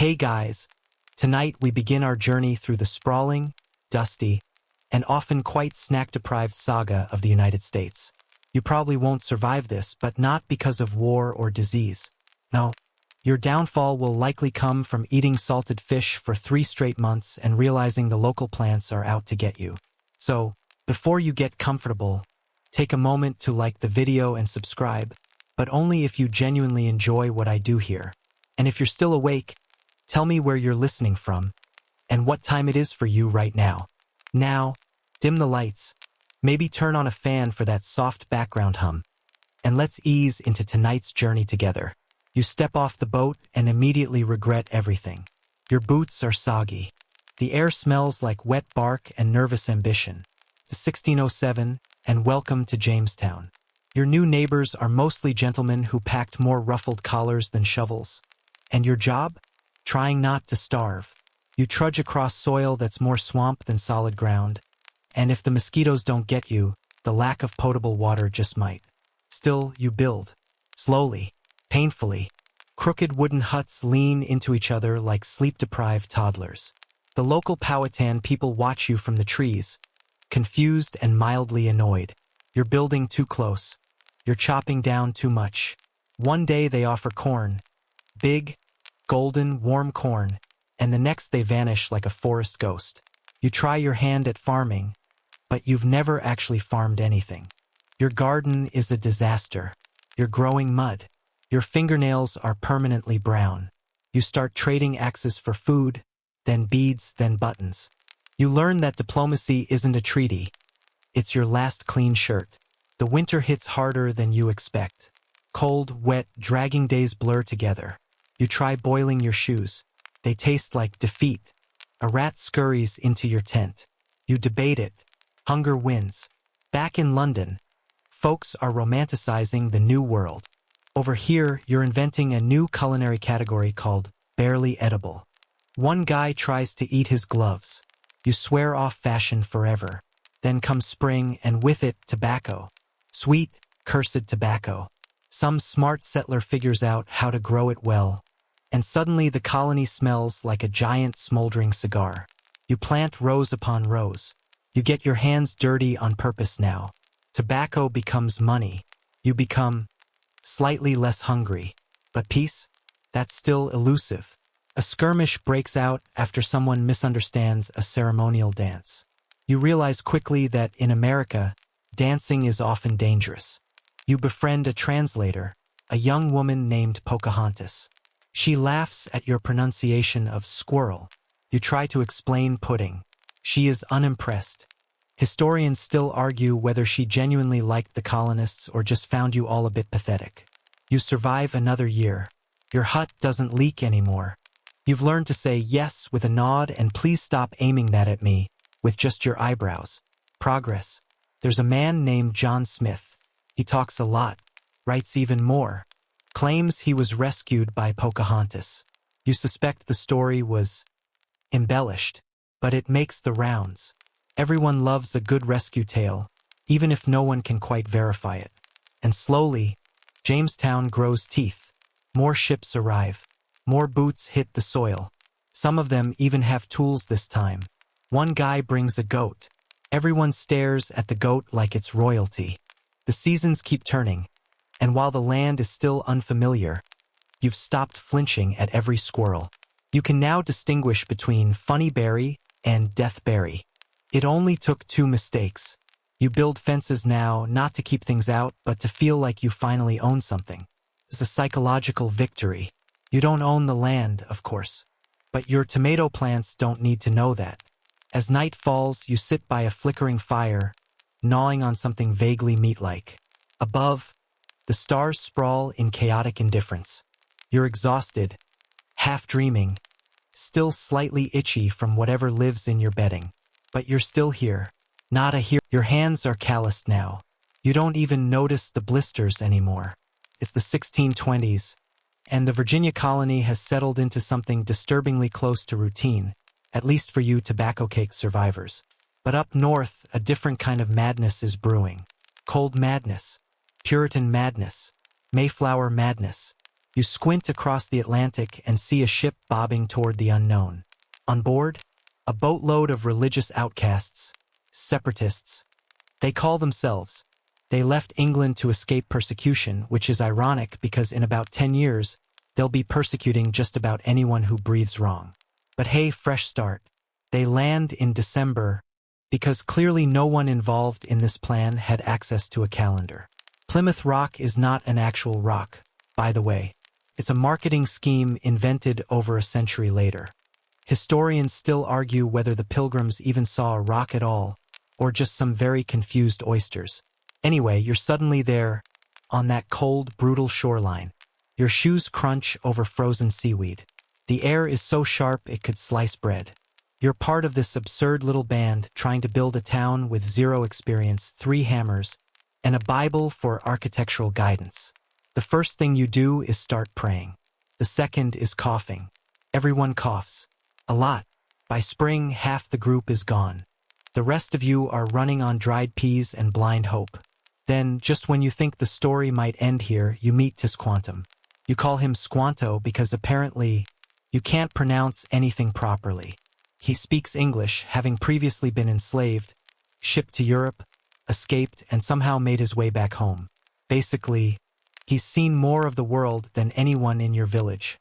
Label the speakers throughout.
Speaker 1: Hey guys, tonight we begin our journey through the sprawling, dusty, and often quite snack-deprived saga of the United States. You probably won't survive this, but not because of war or disease. No, your downfall will likely come from eating salted fish for 3 straight months and realizing the local plants are out to get you. So, before you get comfortable, take a moment to like the video and subscribe, but only if you genuinely enjoy what I do here. And if you're still awake, tell me where you're listening from and what time it is for you right now. Now, dim the lights, maybe turn on a fan for that soft background hum, and let's ease into tonight's journey together. You step off the boat and immediately regret everything. Your boots are soggy. The air smells like wet bark and nervous ambition. The 1607, and welcome to Jamestown. Your new neighbors are mostly gentlemen who packed more ruffled collars than shovels. And your job? Trying not to starve. You trudge across soil that's more swamp than solid ground. And if the mosquitoes don't get you, the lack of potable water just might. Still, you build. Slowly. Painfully. Crooked wooden huts lean into each other like sleep-deprived toddlers. The local Powhatan people watch you from the trees, confused and mildly annoyed. You're building too close. You're chopping down too much. One day they offer corn. Big, golden, warm corn, and the next they vanish like a forest ghost. You try your hand at farming, but you've never actually farmed anything. Your garden is a disaster. You're growing mud. Your fingernails are permanently brown. You start trading axes for food, then beads, then buttons. You learn that diplomacy isn't a treaty. It's your last clean shirt. The winter hits harder than you expect. Cold, wet, dragging days blur together. You try boiling your shoes. They taste like defeat. A rat scurries into your tent. You debate it. Hunger wins. Back in London, folks are romanticizing the new world. Over here, you're inventing a new culinary category called barely edible. One guy tries to eat his gloves. You swear off fashion forever. Then comes spring, and with it, tobacco. Sweet, cursed tobacco. Some smart settler figures out how to grow it well. And suddenly the colony smells like a giant smoldering cigar. You plant rows upon rows. You get your hands dirty on purpose now. Tobacco becomes money. You become slightly less hungry. But peace? That's still elusive. A skirmish breaks out after someone misunderstands a ceremonial dance. You realize quickly that in America, dancing is often dangerous. You befriend a translator, a young woman named Pocahontas. She laughs at your pronunciation of squirrel. You try to explain pudding. She is unimpressed. Historians still argue whether she genuinely liked the colonists or just found you all a bit pathetic. You survive another year. Your hut doesn't leak anymore. You've learned to say yes with a nod and please stop aiming that at me with just your eyebrows. Progress. There's a man named John Smith. He talks a lot, writes even more, claims he was rescued by Pocahontas. You suspect the story was embellished, but it makes the rounds. Everyone loves a good rescue tale, even if no one can quite verify it. And slowly, Jamestown grows teeth. More ships arrive. More boots hit the soil. Some of them even have tools this time. One guy brings a goat. Everyone stares at the goat like it's royalty. The seasons keep turning, and while the land is still unfamiliar, you've stopped flinching at every squirrel. You can now distinguish between funny berry and death berry. It only took 2 mistakes. You build fences now, not to keep things out, but to feel like you finally own something. It's a psychological victory. You don't own the land, of course, but your tomato plants don't need to know that. As night falls, you sit by a flickering fire, gnawing on something vaguely meat-like. Above, the stars sprawl in chaotic indifference. You're exhausted, half dreaming, still slightly itchy from whatever lives in your bedding. But you're still here, not a hero. Your hands are calloused now. You don't even notice the blisters anymore. It's the 1620s, and the Virginia colony has settled into something disturbingly close to routine, at least for you tobacco cake survivors. But up north, a different kind of madness is brewing. Cold madness, Puritan madness, Mayflower madness. You squint across the Atlantic and see a ship bobbing toward the unknown. On board, a boatload of religious outcasts, separatists. They call themselves. They left England to escape persecution, which is ironic because in about 10 years, they'll be persecuting just about anyone who breathes wrong. But hey, fresh start. They land in December because clearly no one involved in this plan had access to a calendar. Plymouth Rock is not an actual rock, by the way. It's a marketing scheme invented over a century later. Historians still argue whether the Pilgrims even saw a rock at all, or just some very confused oysters. Anyway, you're suddenly there, on that cold, brutal shoreline. Your shoes crunch over frozen seaweed. The air is so sharp it could slice bread. You're part of this absurd little band trying to build a town with zero experience, 3 hammers, and a Bible for architectural guidance. The first thing you do is start praying. The second is coughing. Everyone coughs. A lot. By spring, half the group is gone. The rest of you are running on dried peas and blind hope. Then, just when you think the story might end here, you meet Tisquantum. You call him Squanto because apparently you can't pronounce anything properly. He speaks English, having previously been enslaved, shipped to Europe, escaped, and somehow made his way back home. Basically, he's seen more of the world than anyone in your village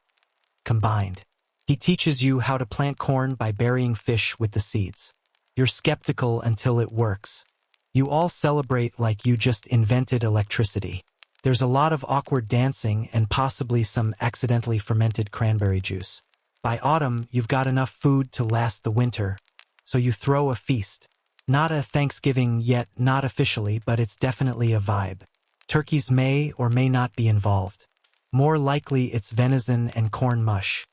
Speaker 1: combined. He teaches you how to plant corn by burying fish with the seeds. You're skeptical until it works. You all celebrate like you just invented electricity. There's a lot of awkward dancing and possibly some accidentally fermented cranberry juice. By autumn, you've got enough food to last the winter, so you throw a feast. Not a Thanksgiving yet, not officially, but it's definitely a vibe. Turkeys may or may not be involved. More likely it's venison and corn mush.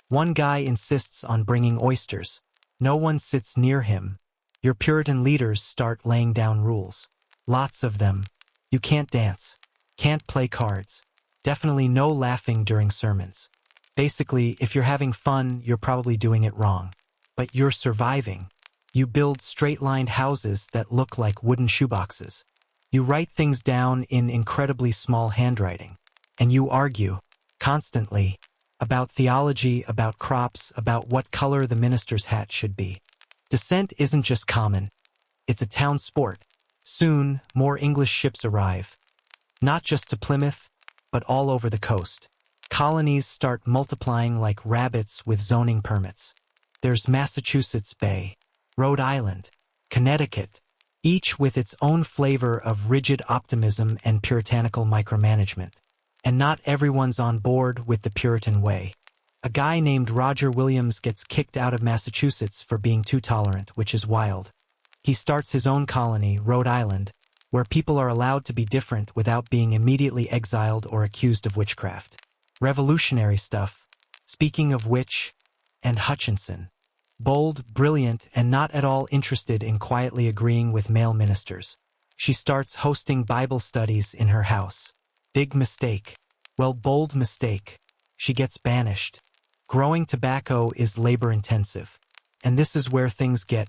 Speaker 1: One guy insists on bringing oysters. No one sits near him. Your Puritan leaders start laying down rules. Lots of them. You can't dance. Can't play cards. Definitely no laughing during sermons. Basically, if you're having fun, you're probably doing it wrong. But you're surviving. You build straight-lined houses that look like wooden shoeboxes. You write things down in incredibly small handwriting. And you argue, constantly, about theology, about crops, about what color the minister's hat should be. Dissent isn't just common. It's a town sport. Soon, more English ships arrive. Not just to Plymouth, but all over the coast. Colonies start multiplying like rabbits with zoning permits. There's Massachusetts Bay, Rhode Island, Connecticut, each with its own flavor of rigid optimism and puritanical micromanagement. And not everyone's on board with the Puritan way. A guy named Roger Williams gets kicked out of Massachusetts for being too tolerant, which is wild. He starts his own colony, Rhode Island, where people are allowed to be different without being immediately exiled or accused of witchcraft. Revolutionary stuff. Speaking of which, and Hutchinson. Bold, brilliant, and not at all interested in quietly agreeing with male ministers. She starts hosting Bible studies in her house. Big mistake. Well, bold mistake. She gets banished. Growing tobacco is labor-intensive. And this is where things get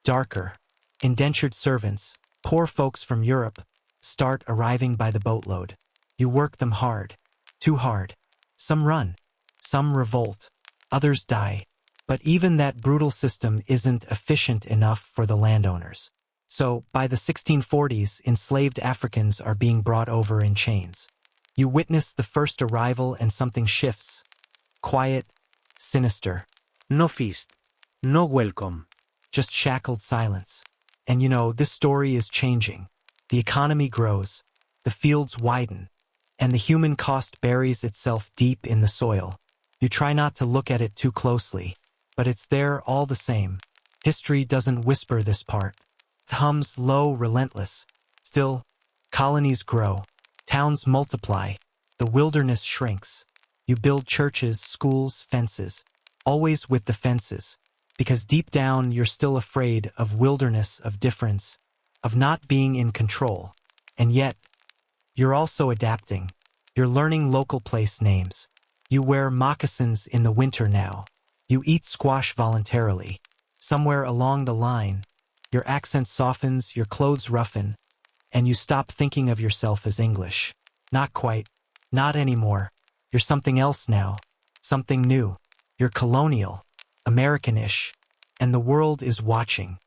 Speaker 1: darker. Indentured servants, poor folks from Europe, start arriving by the boatload. You work them hard. Too hard. Some run. Some revolt. Others die. But even that brutal system isn't efficient enough for the landowners. So, by the 1640s, enslaved Africans are being brought over in chains. You witness the first arrival and something shifts. Quiet, sinister.
Speaker 2: No feast. No welcome.
Speaker 1: Just shackled silence. And you know, this story is changing. The economy grows. The fields widen. And the human cost buries itself deep in the soil. You try not to look at it too closely, but it's there all the same. History doesn't whisper this part. It hums low, relentless. Still, colonies grow. Towns multiply. The wilderness shrinks. You build churches, schools, fences. Always with the fences. Because deep down, you're still afraid of wilderness, of difference, of not being in control. And yet, you're also adapting. You're learning local place names. You wear moccasins in the winter now. You eat squash voluntarily. Somewhere along the line, your accent softens, your clothes roughen, and you stop thinking of yourself as English. Not quite. Not anymore. You're something else now. Something new. You're colonial, American-ish, and the world is watching.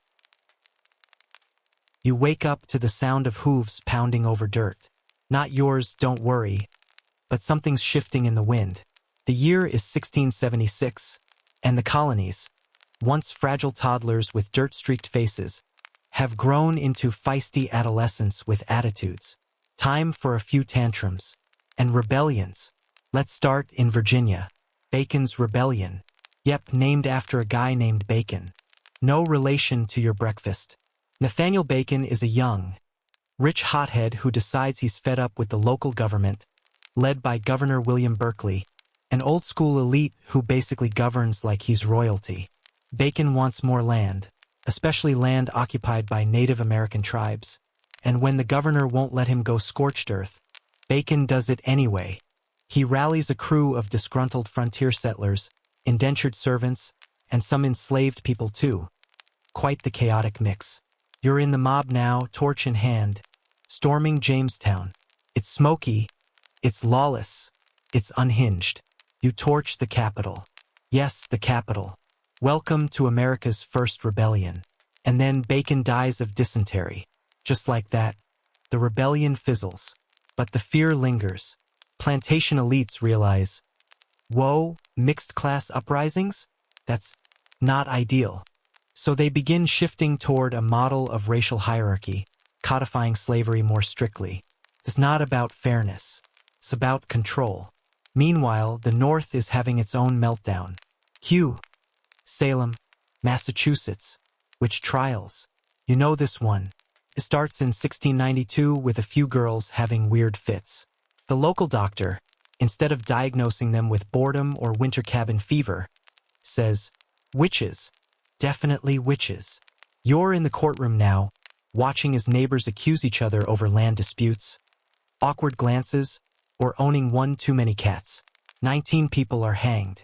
Speaker 1: You wake up to the sound of hooves pounding over dirt. Not yours, don't worry, but something's shifting in the wind. The year is 1676, and the colonies, once fragile toddlers with dirt-streaked faces, have grown into feisty adolescents with attitudes. Time for a few tantrums. And rebellions. Let's start in Virginia. Bacon's Rebellion. Yep, named after a guy named Bacon. No relation to your breakfast. Nathaniel Bacon is a young, rich hothead who decides he's fed up with the local government, led by Governor William Berkeley, an old-school elite who basically governs like he's royalty. Bacon wants more land, especially land occupied by Native American tribes, and when the governor won't let him go scorched earth, Bacon does it anyway. He rallies a crew of disgruntled frontier settlers, indentured servants, and some enslaved people too. Quite the chaotic mix. You're in the mob now, torch in hand, storming Jamestown. It's smoky, it's lawless, it's unhinged. You torch the Capitol. Yes, the Capitol. Welcome to America's first rebellion. And then Bacon dies of dysentery. Just like that, the rebellion fizzles. But the fear lingers. Plantation elites realize, whoa, mixed-class uprisings? That's not ideal. So they begin shifting toward a model of racial hierarchy, codifying slavery more strictly. It's not about fairness. It's about control. Meanwhile, the North is having its own meltdown. Cue Salem, Massachusetts. Witch trials. You know this one. It starts in 1692 with a few girls having weird fits. The local doctor, instead of diagnosing them with boredom or winter cabin fever, says, witches. Definitely witches. You're in the courtroom now, watching as neighbors accuse each other over land disputes, awkward glances, or owning one too many cats. 19 people are hanged.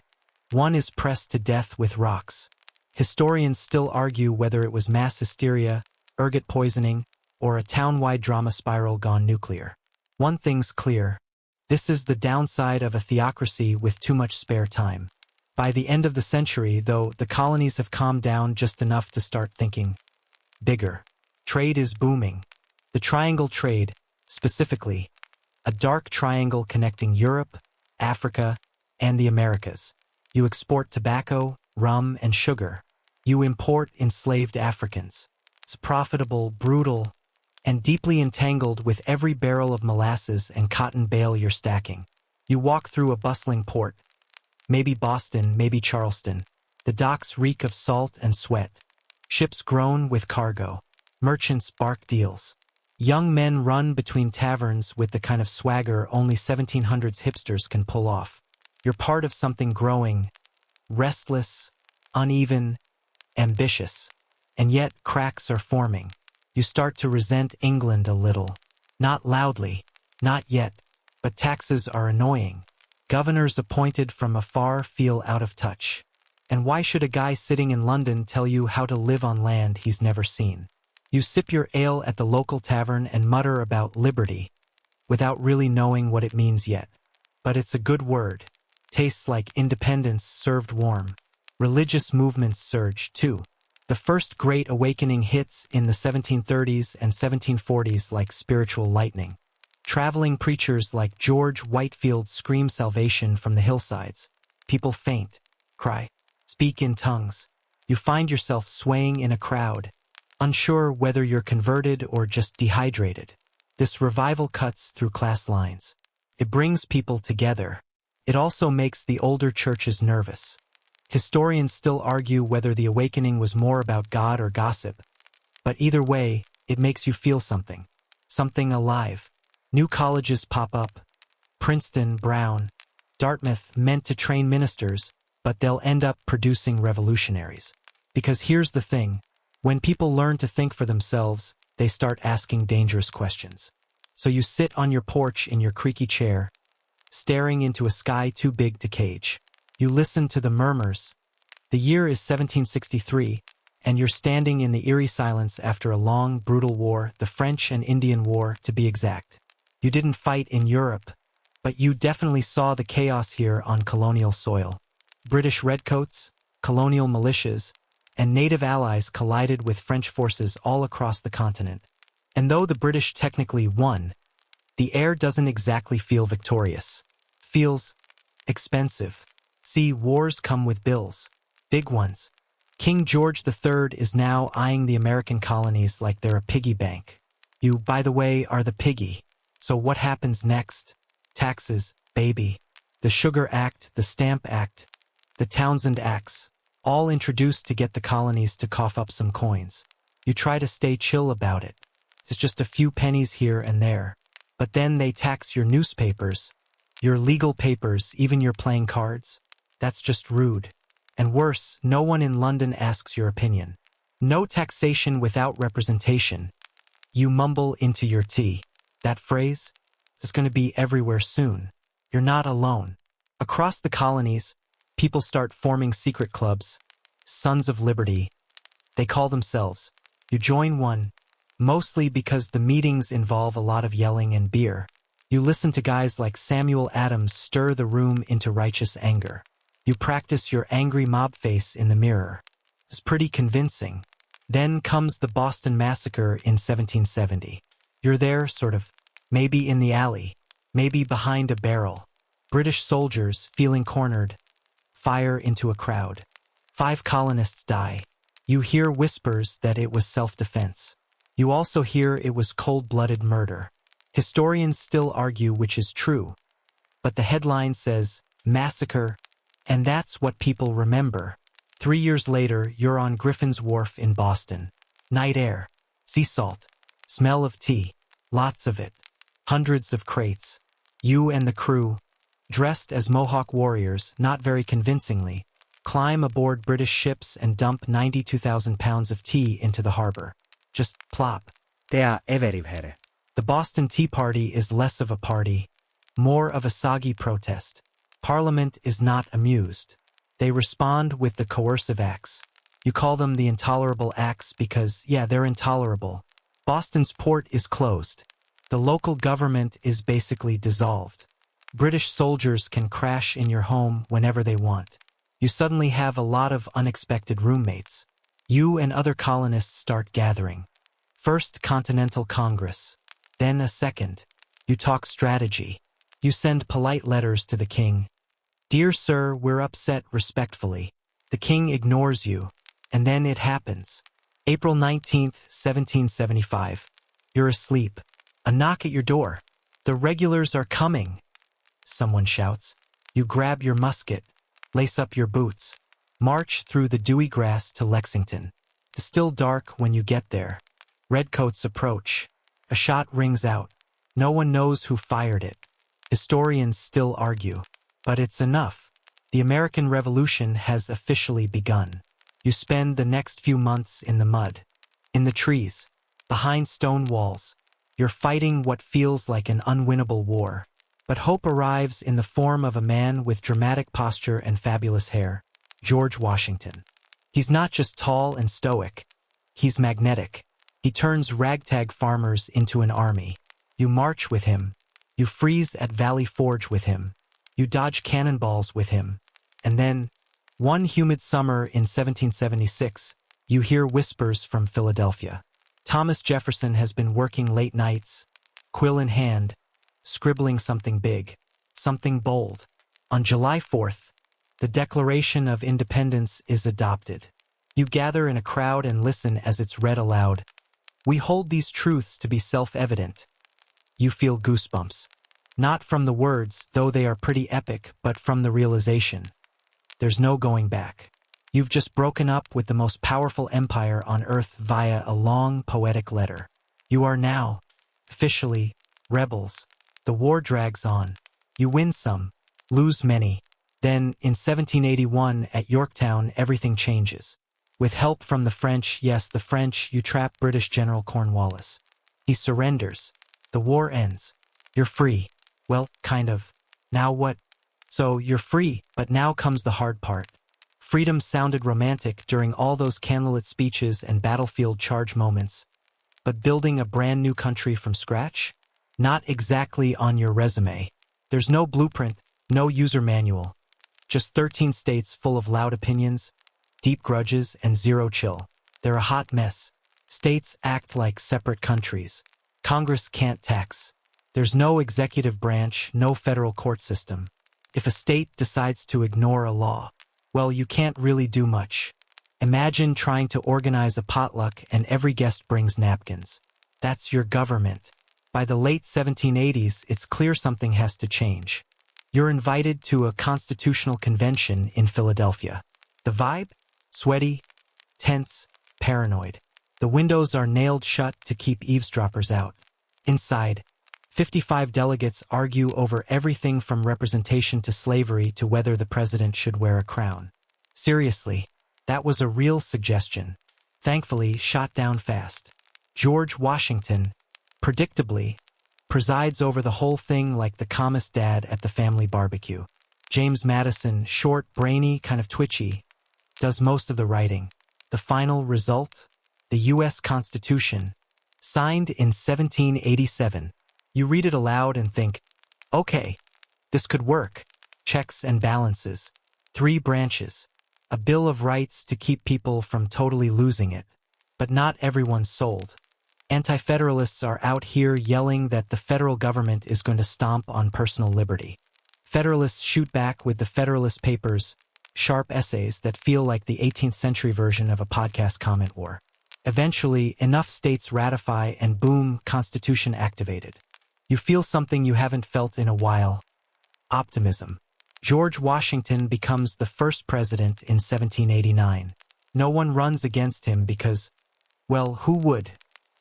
Speaker 1: One is pressed to death with rocks. Historians still argue whether it was mass hysteria, ergot poisoning, or a town-wide drama spiral gone nuclear. One thing's clear. This is the downside of a theocracy with too much spare time. By the end of the century, though, the colonies have calmed down just enough to start thinking bigger. Trade is booming. The triangle trade, specifically, a dark triangle connecting Europe, Africa, and the Americas. You export tobacco, rum, and sugar. You import enslaved Africans. It's profitable, brutal, and deeply entangled with every barrel of molasses and cotton bale you're stacking. You walk through a bustling port. Maybe Boston, maybe Charleston. The docks reek of salt and sweat. Ships groan with cargo. Merchants bark deals. Young men run between taverns with the kind of swagger only 1700s hipsters can pull off. You're part of something growing, restless, uneven, ambitious. And yet cracks are forming. You start to resent England a little. Not loudly, not yet, but taxes are annoying. Governors appointed from afar feel out of touch. And why should a guy sitting in London tell you how to live on land he's never seen? You sip your ale at the local tavern and mutter about liberty, without really knowing what it means yet. But it's a good word. Tastes like independence served warm. Religious movements surge, too. The first Great Awakening hits in the 1730s and 1740s like spiritual lightning. Traveling preachers like George Whitefield scream salvation from the hillsides. People faint, cry, speak in tongues. You find yourself swaying in a crowd, unsure whether you're converted or just dehydrated. This revival cuts through class lines. It brings people together. It also makes the older churches nervous. Historians still argue whether the awakening was more about God or gossip. But either way, it makes you feel something. Something alive. New colleges pop up. Princeton, Brown, Dartmouth, meant to train ministers, but they'll end up producing revolutionaries. Because here's the thing. When people learn to think for themselves, they start asking dangerous questions. So you sit on your porch in your creaky chair, staring into a sky too big to cage. You listen to the murmurs. The year is 1763, and you're standing in the eerie silence after a long, brutal war, the French and Indian War, to be exact. You didn't fight in Europe, but you definitely saw the chaos here on colonial soil. British redcoats, colonial militias, and native allies collided with French forces all across the continent. And though the British technically won, the air doesn't exactly feel victorious. Feels expensive. See, wars come with bills. Big ones. King George III is now eyeing the American colonies like they're a piggy bank. You, by the way, are the piggy. So what happens next? Taxes, baby. The Sugar Act, the Stamp Act, the Townsend Acts, all introduced to get the colonies to cough up some coins. You try to stay chill about it. It's just a few pennies here and there. But then they tax your newspapers, your legal papers, even your playing cards. That's just rude. And worse, no one in London asks your opinion. No taxation without representation. You mumble into your tea. That phrase is going to be everywhere soon. You're not alone. Across the colonies, people start forming secret clubs, Sons of Liberty. They call themselves. You join one, mostly because the meetings involve a lot of yelling and beer. You listen to guys like Samuel Adams stir the room into righteous anger. You practice your angry mob face in the mirror. It's pretty convincing. Then comes the Boston Massacre in 1770. You're there, sort of, maybe in the alley, maybe behind a barrel. British soldiers, feeling cornered, fire into a crowd. 5 colonists die. You hear whispers that it was self-defense. You also hear it was cold-blooded murder. Historians still argue which is true, but the headline says, massacre, and that's what people remember. 3 years later, you're on Griffin's Wharf in Boston. Night air, sea salt, smell of tea, lots of it, hundreds of crates. You and the crew, dressed as Mohawk warriors, not very convincingly, climb aboard British ships and dump 92,000 pounds of tea into the harbor. Just plop.
Speaker 2: Tea everywhere.
Speaker 1: The Boston Tea Party is less of a party, more of a soggy protest. Parliament is not amused. They respond with the coercive acts. You call them the intolerable acts because, yeah, they're intolerable. Boston's port is closed. The local government is basically dissolved. British soldiers can crash in your home whenever they want. You suddenly have a lot of unexpected roommates. You and other colonists start gathering. First Continental Congress, then a second. You talk strategy. You send polite letters to the king. Dear sir, we're upset respectfully. The king ignores you. And then it happens. April 19th, 1775. You're asleep. A knock at your door. The regulars are coming. Someone shouts. You grab your musket. Lace up your boots. March through the dewy grass to Lexington. It's still dark when you get there. Redcoats approach. A shot rings out. No one knows who fired it. Historians still argue. But it's enough. The American Revolution has officially begun. You spend the next few months in the mud, in the trees, behind stone walls. You're fighting what feels like an unwinnable war. But hope arrives in the form of a man with dramatic posture and fabulous hair, George Washington. He's not just tall and stoic. He's magnetic. He turns ragtag farmers into an army. You march with him. You freeze at Valley Forge with him. You dodge cannonballs with him. And then, one humid summer in 1776, you hear whispers from Philadelphia. Thomas Jefferson has been working late nights, quill in hand, scribbling something big, something bold. On July 4th, the Declaration of Independence is adopted. You gather in a crowd and listen as it's read aloud. We hold these truths to be self-evident. You feel goosebumps. Not from the words, though they are pretty epic, but from the realization. There's no going back. You've just broken up with the most powerful empire on earth via a long, poetic letter. You are now, officially, rebels. The war drags on. You win some, lose many. Then, in 1781, at Yorktown, everything changes. With help from the French, yes, the French, you trap British General Cornwallis. He surrenders. The war ends. You're free. Well, kind of. Now what? So, you're free, but now comes the hard part. Freedom sounded romantic during all those candlelit speeches and battlefield charge moments. But building a brand new country from scratch? Not exactly on your resume. There's no blueprint, no user manual. Just 13 states full of loud opinions, deep grudges, and zero chill. They're a hot mess. States act like separate countries. Congress can't tax. There's no executive branch, no federal court system. If a state decides to ignore a law, well, you can't really do much. Imagine trying to organize a potluck and every guest brings napkins. That's your government. By the late 1780s, it's clear something has to change. You're invited to a constitutional convention in Philadelphia. The vibe? Sweaty, tense, paranoid. The windows are nailed shut to keep eavesdroppers out. Inside, 55 delegates argue over everything from representation to slavery to whether the president should wear a crown. Seriously, that was a real suggestion. Thankfully, shot down fast. George Washington, predictably, presides over the whole thing like the calmest dad at the family barbecue. James Madison, short, brainy, kind of twitchy, does most of the writing. The final result? The U.S. Constitution, signed in 1787. You read it aloud and think, okay, this could work. Checks and balances. 3 branches. A Bill of Rights to keep people from totally losing it. But not everyone's sold. Anti-federalists are out here yelling that the federal government is going to stomp on personal liberty. Federalists shoot back with the Federalist Papers, sharp essays that feel like the 18th century version of a podcast comment war. Eventually, enough states ratify and boom, Constitution activated. You feel something you haven't felt in a while. Optimism. George Washington becomes the first president in 1789. No one runs against him because, well, who would?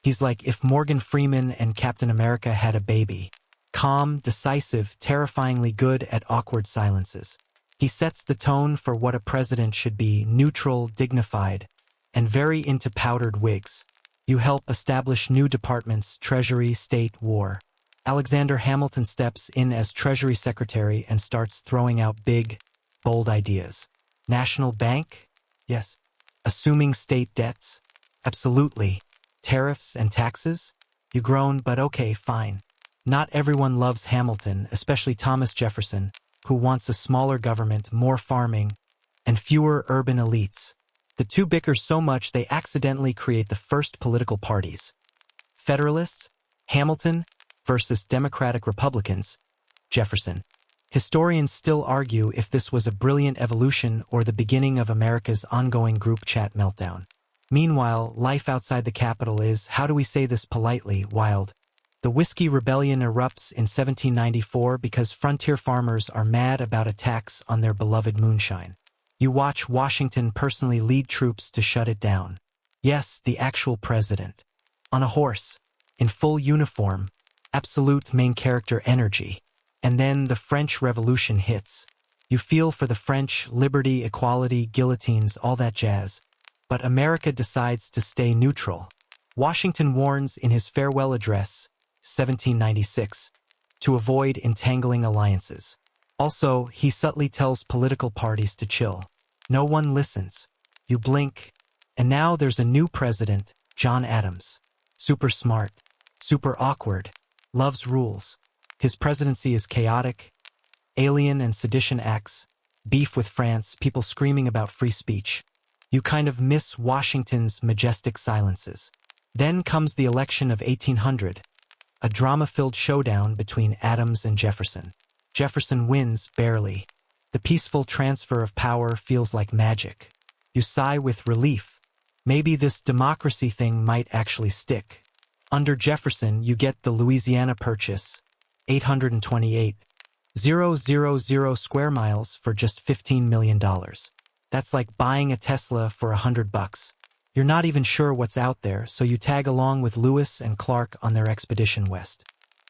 Speaker 1: He's like if Morgan Freeman and Captain America had a baby. Calm, decisive, terrifyingly good at awkward silences. He sets the tone for what a president should be, neutral, dignified, and very into powdered wigs. You help establish new departments, Treasury, State, War. Alexander Hamilton steps in as Treasury Secretary and starts throwing out big, bold ideas. National Bank? Yes. Assuming state debts? Absolutely. Tariffs and taxes? You groan, but okay, fine. Not everyone loves Hamilton, especially Thomas Jefferson, who wants a smaller government, more farming, and fewer urban elites. The two bicker so much they accidentally create the first political parties. Federalists, Hamilton, versus Democratic Republicans, Jefferson. Historians still argue if this was a brilliant evolution or the beginning of America's ongoing group chat meltdown. Meanwhile, life outside the Capitol is, how do we say this politely, wild. The Whiskey Rebellion erupts in 1794 because frontier farmers are mad about a tax on their beloved moonshine. You watch Washington personally lead troops to shut it down. Yes, the actual president. On a horse, in full uniform, absolute main character energy. And then the French Revolution hits. You feel for the French, liberty, equality, guillotines, all that jazz. But America decides to stay neutral. Washington warns in his farewell address, 1796, to avoid entangling alliances. Also, he subtly tells political parties to chill. No one listens. You blink, and now there's a new president, John Adams. Super smart, super awkward, loves rules. His presidency is chaotic, alien and sedition acts, beef with France, people screaming about free speech. You kind of miss Washington's majestic silences. Then comes the election of 1800, a drama-filled showdown between Adams and Jefferson. Jefferson wins, barely. The peaceful transfer of power feels like magic. You sigh with relief. Maybe this democracy thing might actually stick. Under Jefferson, you get the Louisiana Purchase, 828,000 square miles for just $15 million. That's like buying a Tesla for $100. You're not even sure what's out there, so you tag along with Lewis and Clark on their expedition west.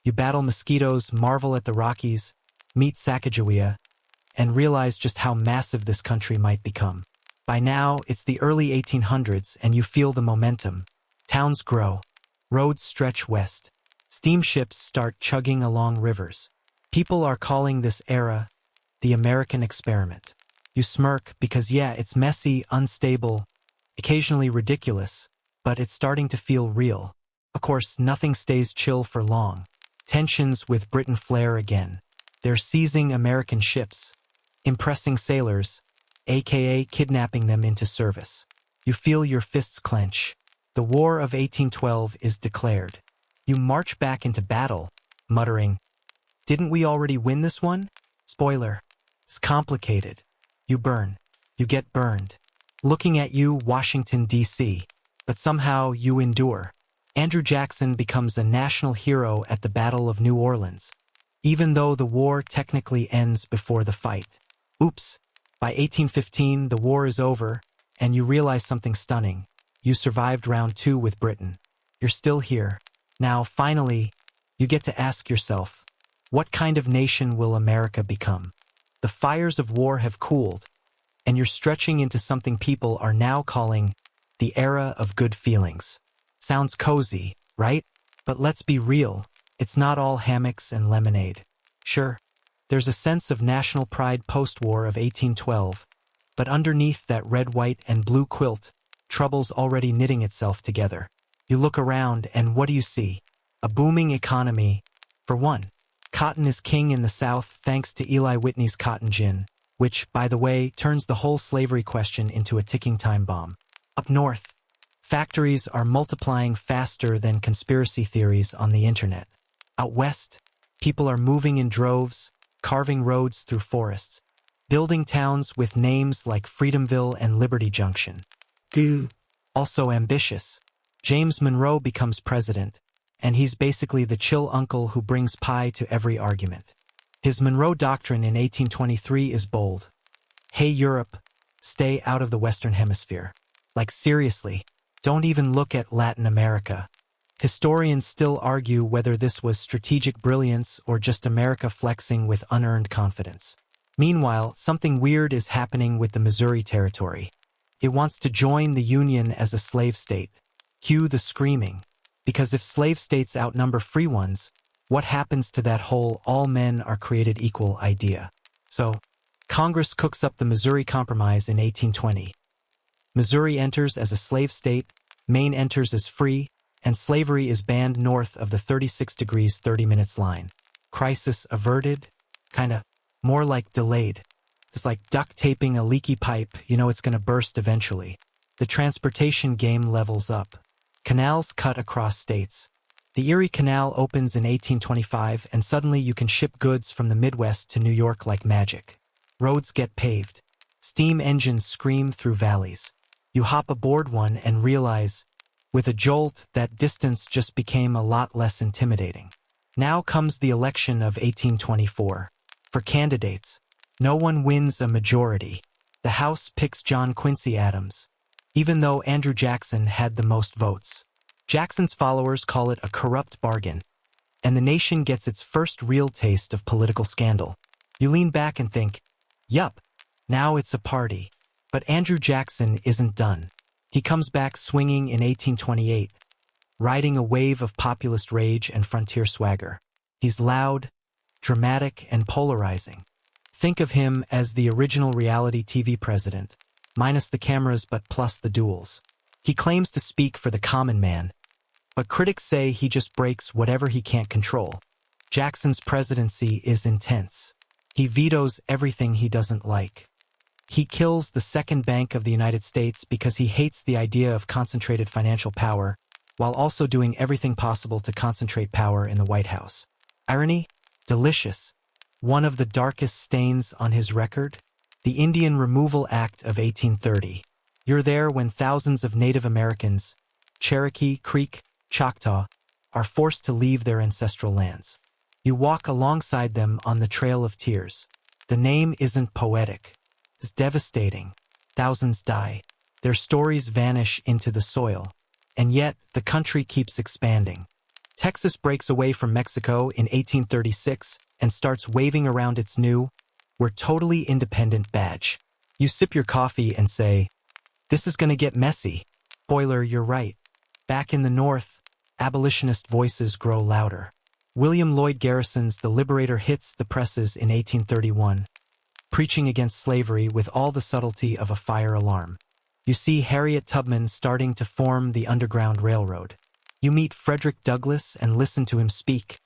Speaker 1: You battle mosquitoes, marvel at the Rockies, meet Sacagawea, and realize just how massive this country might become. By now, it's the early 1800s and you feel the momentum. Towns grow. Roads stretch west. Steamships start chugging along rivers. People are calling this era the American experiment. You smirk because, yeah, it's messy, unstable, occasionally ridiculous, but it's starting to feel real. Of course, nothing stays chill for long. Tensions with Britain flare again. They're seizing American ships, impressing sailors, aka kidnapping them into service. You feel your fists clench. The War of 1812 is declared. You march back into battle, muttering, "Didn't we already win this one?" Spoiler. It's complicated. You burn. You get burned. Looking at you, Washington, D.C. But somehow you endure. Andrew Jackson becomes a national hero at the Battle of New Orleans, even though the war technically ends before the fight. Oops. By 1815, the war is over, and you realize something stunning. You survived round 2 with Britain. You're still here. Now, finally, you get to ask yourself, what kind of nation will America become? The fires of war have cooled, and you're stretching into something people are now calling the era of good feelings. Sounds cozy, right? But let's be real, it's not all hammocks and lemonade. Sure, there's a sense of national pride post-war of 1812, but underneath that red, white, and blue quilt, trouble's already knitting itself together. You look around, and what do you see? A booming economy. For one, cotton is king in the South thanks to Eli Whitney's cotton gin, which, by the way, turns the whole slavery question into a ticking time bomb. Up north, factories are multiplying faster than conspiracy theories on the internet. Out west, people are moving in droves, carving roads through forests, building towns with names like Freedomville and Liberty Junction. Also ambitious, James Monroe becomes president, and he's basically the chill uncle who brings pie to every argument. His Monroe Doctrine in 1823 is bold. Hey Europe, stay out of the Western Hemisphere. Like seriously, don't even look at Latin America. Historians still argue whether this was strategic brilliance or just America flexing with unearned confidence. Meanwhile, something weird is happening with the Missouri Territory. It wants to join the Union as a slave state. Cue the screaming. Because if slave states outnumber free ones, what happens to that whole all men are created equal idea? So, Congress cooks up the Missouri Compromise in 1820. Missouri enters as a slave state, Maine enters as free, and slavery is banned north of the 36 degrees 30 minutes line. Crisis averted? Kinda more like delayed. It's like duct taping a leaky pipe, you know it's gonna burst eventually. The transportation game levels up. Canals cut across states. The Erie Canal opens in 1825, and suddenly you can ship goods from the Midwest to New York like magic. Roads get paved. Steam engines scream through valleys. You hop aboard one and realize, with a jolt, that distance just became a lot less intimidating. Now comes the election of 1824. For candidates, no one wins a majority. The House picks John Quincy Adams, even though Andrew Jackson had the most votes. Jackson's followers call it a corrupt bargain, and the nation gets its first real taste of political scandal. You lean back and think, yup, now it's a party. But Andrew Jackson isn't done. He comes back swinging in 1828, riding a wave of populist rage and frontier swagger. He's loud, dramatic, and polarizing. Think of him as the original reality TV president, minus the cameras but plus the duels. He claims to speak for the common man, but critics say he just breaks whatever he can't control. Jackson's presidency is intense. He vetoes everything he doesn't like. He kills the second bank of the United States because he hates the idea of concentrated financial power, while also doing everything possible to concentrate power in the White House. Irony? Delicious. One of the darkest stains on his record? The Indian Removal Act of 1830. You're there when thousands of Native Americans, Cherokee, Creek, Choctaw, are forced to leave their ancestral lands. You walk alongside them on the Trail of Tears. The name isn't poetic. It's devastating. Thousands die. Their stories vanish into the soil. And yet, the country keeps expanding. Texas breaks away from Mexico in 1836 and starts waving around its new, "We're totally independent" badge. You sip your coffee and say, "This is gonna get messy." Spoiler, you're right. Back in the North, abolitionist voices grow louder. William Lloyd Garrison's The Liberator hits the presses in 1831, preaching against slavery with all the subtlety of a fire alarm. You see Harriet Tubman starting to form the Underground Railroad. You meet Frederick Douglass and listen to him speak,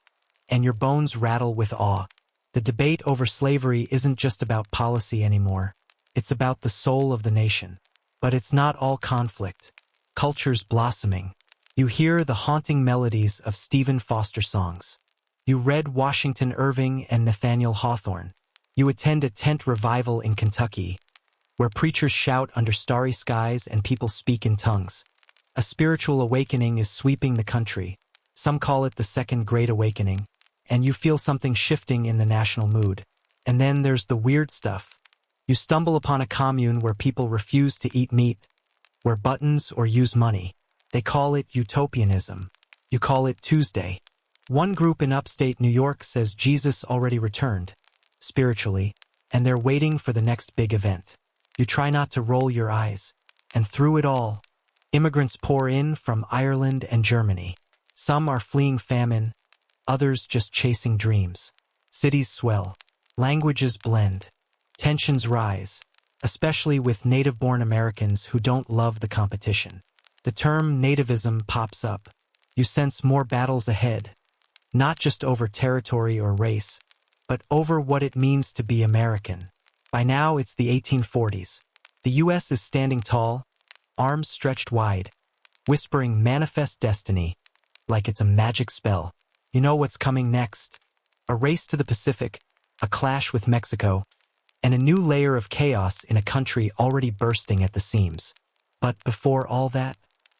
Speaker 1: and your bones rattle with awe. The debate over slavery isn't just about policy anymore. It's about the soul of the nation. But it's not all conflict. Culture's blossoming. You hear the haunting melodies of Stephen Foster songs. You read Washington Irving and Nathaniel Hawthorne. You attend a tent revival in Kentucky, where preachers shout under starry skies and people speak in tongues. A spiritual awakening is sweeping the country. Some call it the Second Great Awakening, and you feel something shifting in the national mood. And then there's the weird stuff. You stumble upon a commune where people refuse to eat meat, wear buttons, or use money. They call it utopianism. You call it Tuesday. One group in upstate New York says Jesus already returned, spiritually, and they're waiting for the next big event. You try not to roll your eyes. And through it all, immigrants pour in from Ireland and Germany. Some are fleeing famine, others just chasing dreams. Cities swell. Languages blend. Tensions rise, especially with native-born Americans who don't love the competition. The term nativism pops up. You sense more battles ahead, not just over territory or race, but over what it means to be American. By now, it's the 1840s. The U.S. is standing tall, arms stretched wide, whispering manifest destiny, like it's a magic spell. You know what's coming next. A race to the Pacific, a clash with Mexico, and a new layer of chaos in a country already bursting at the seams. But before all that,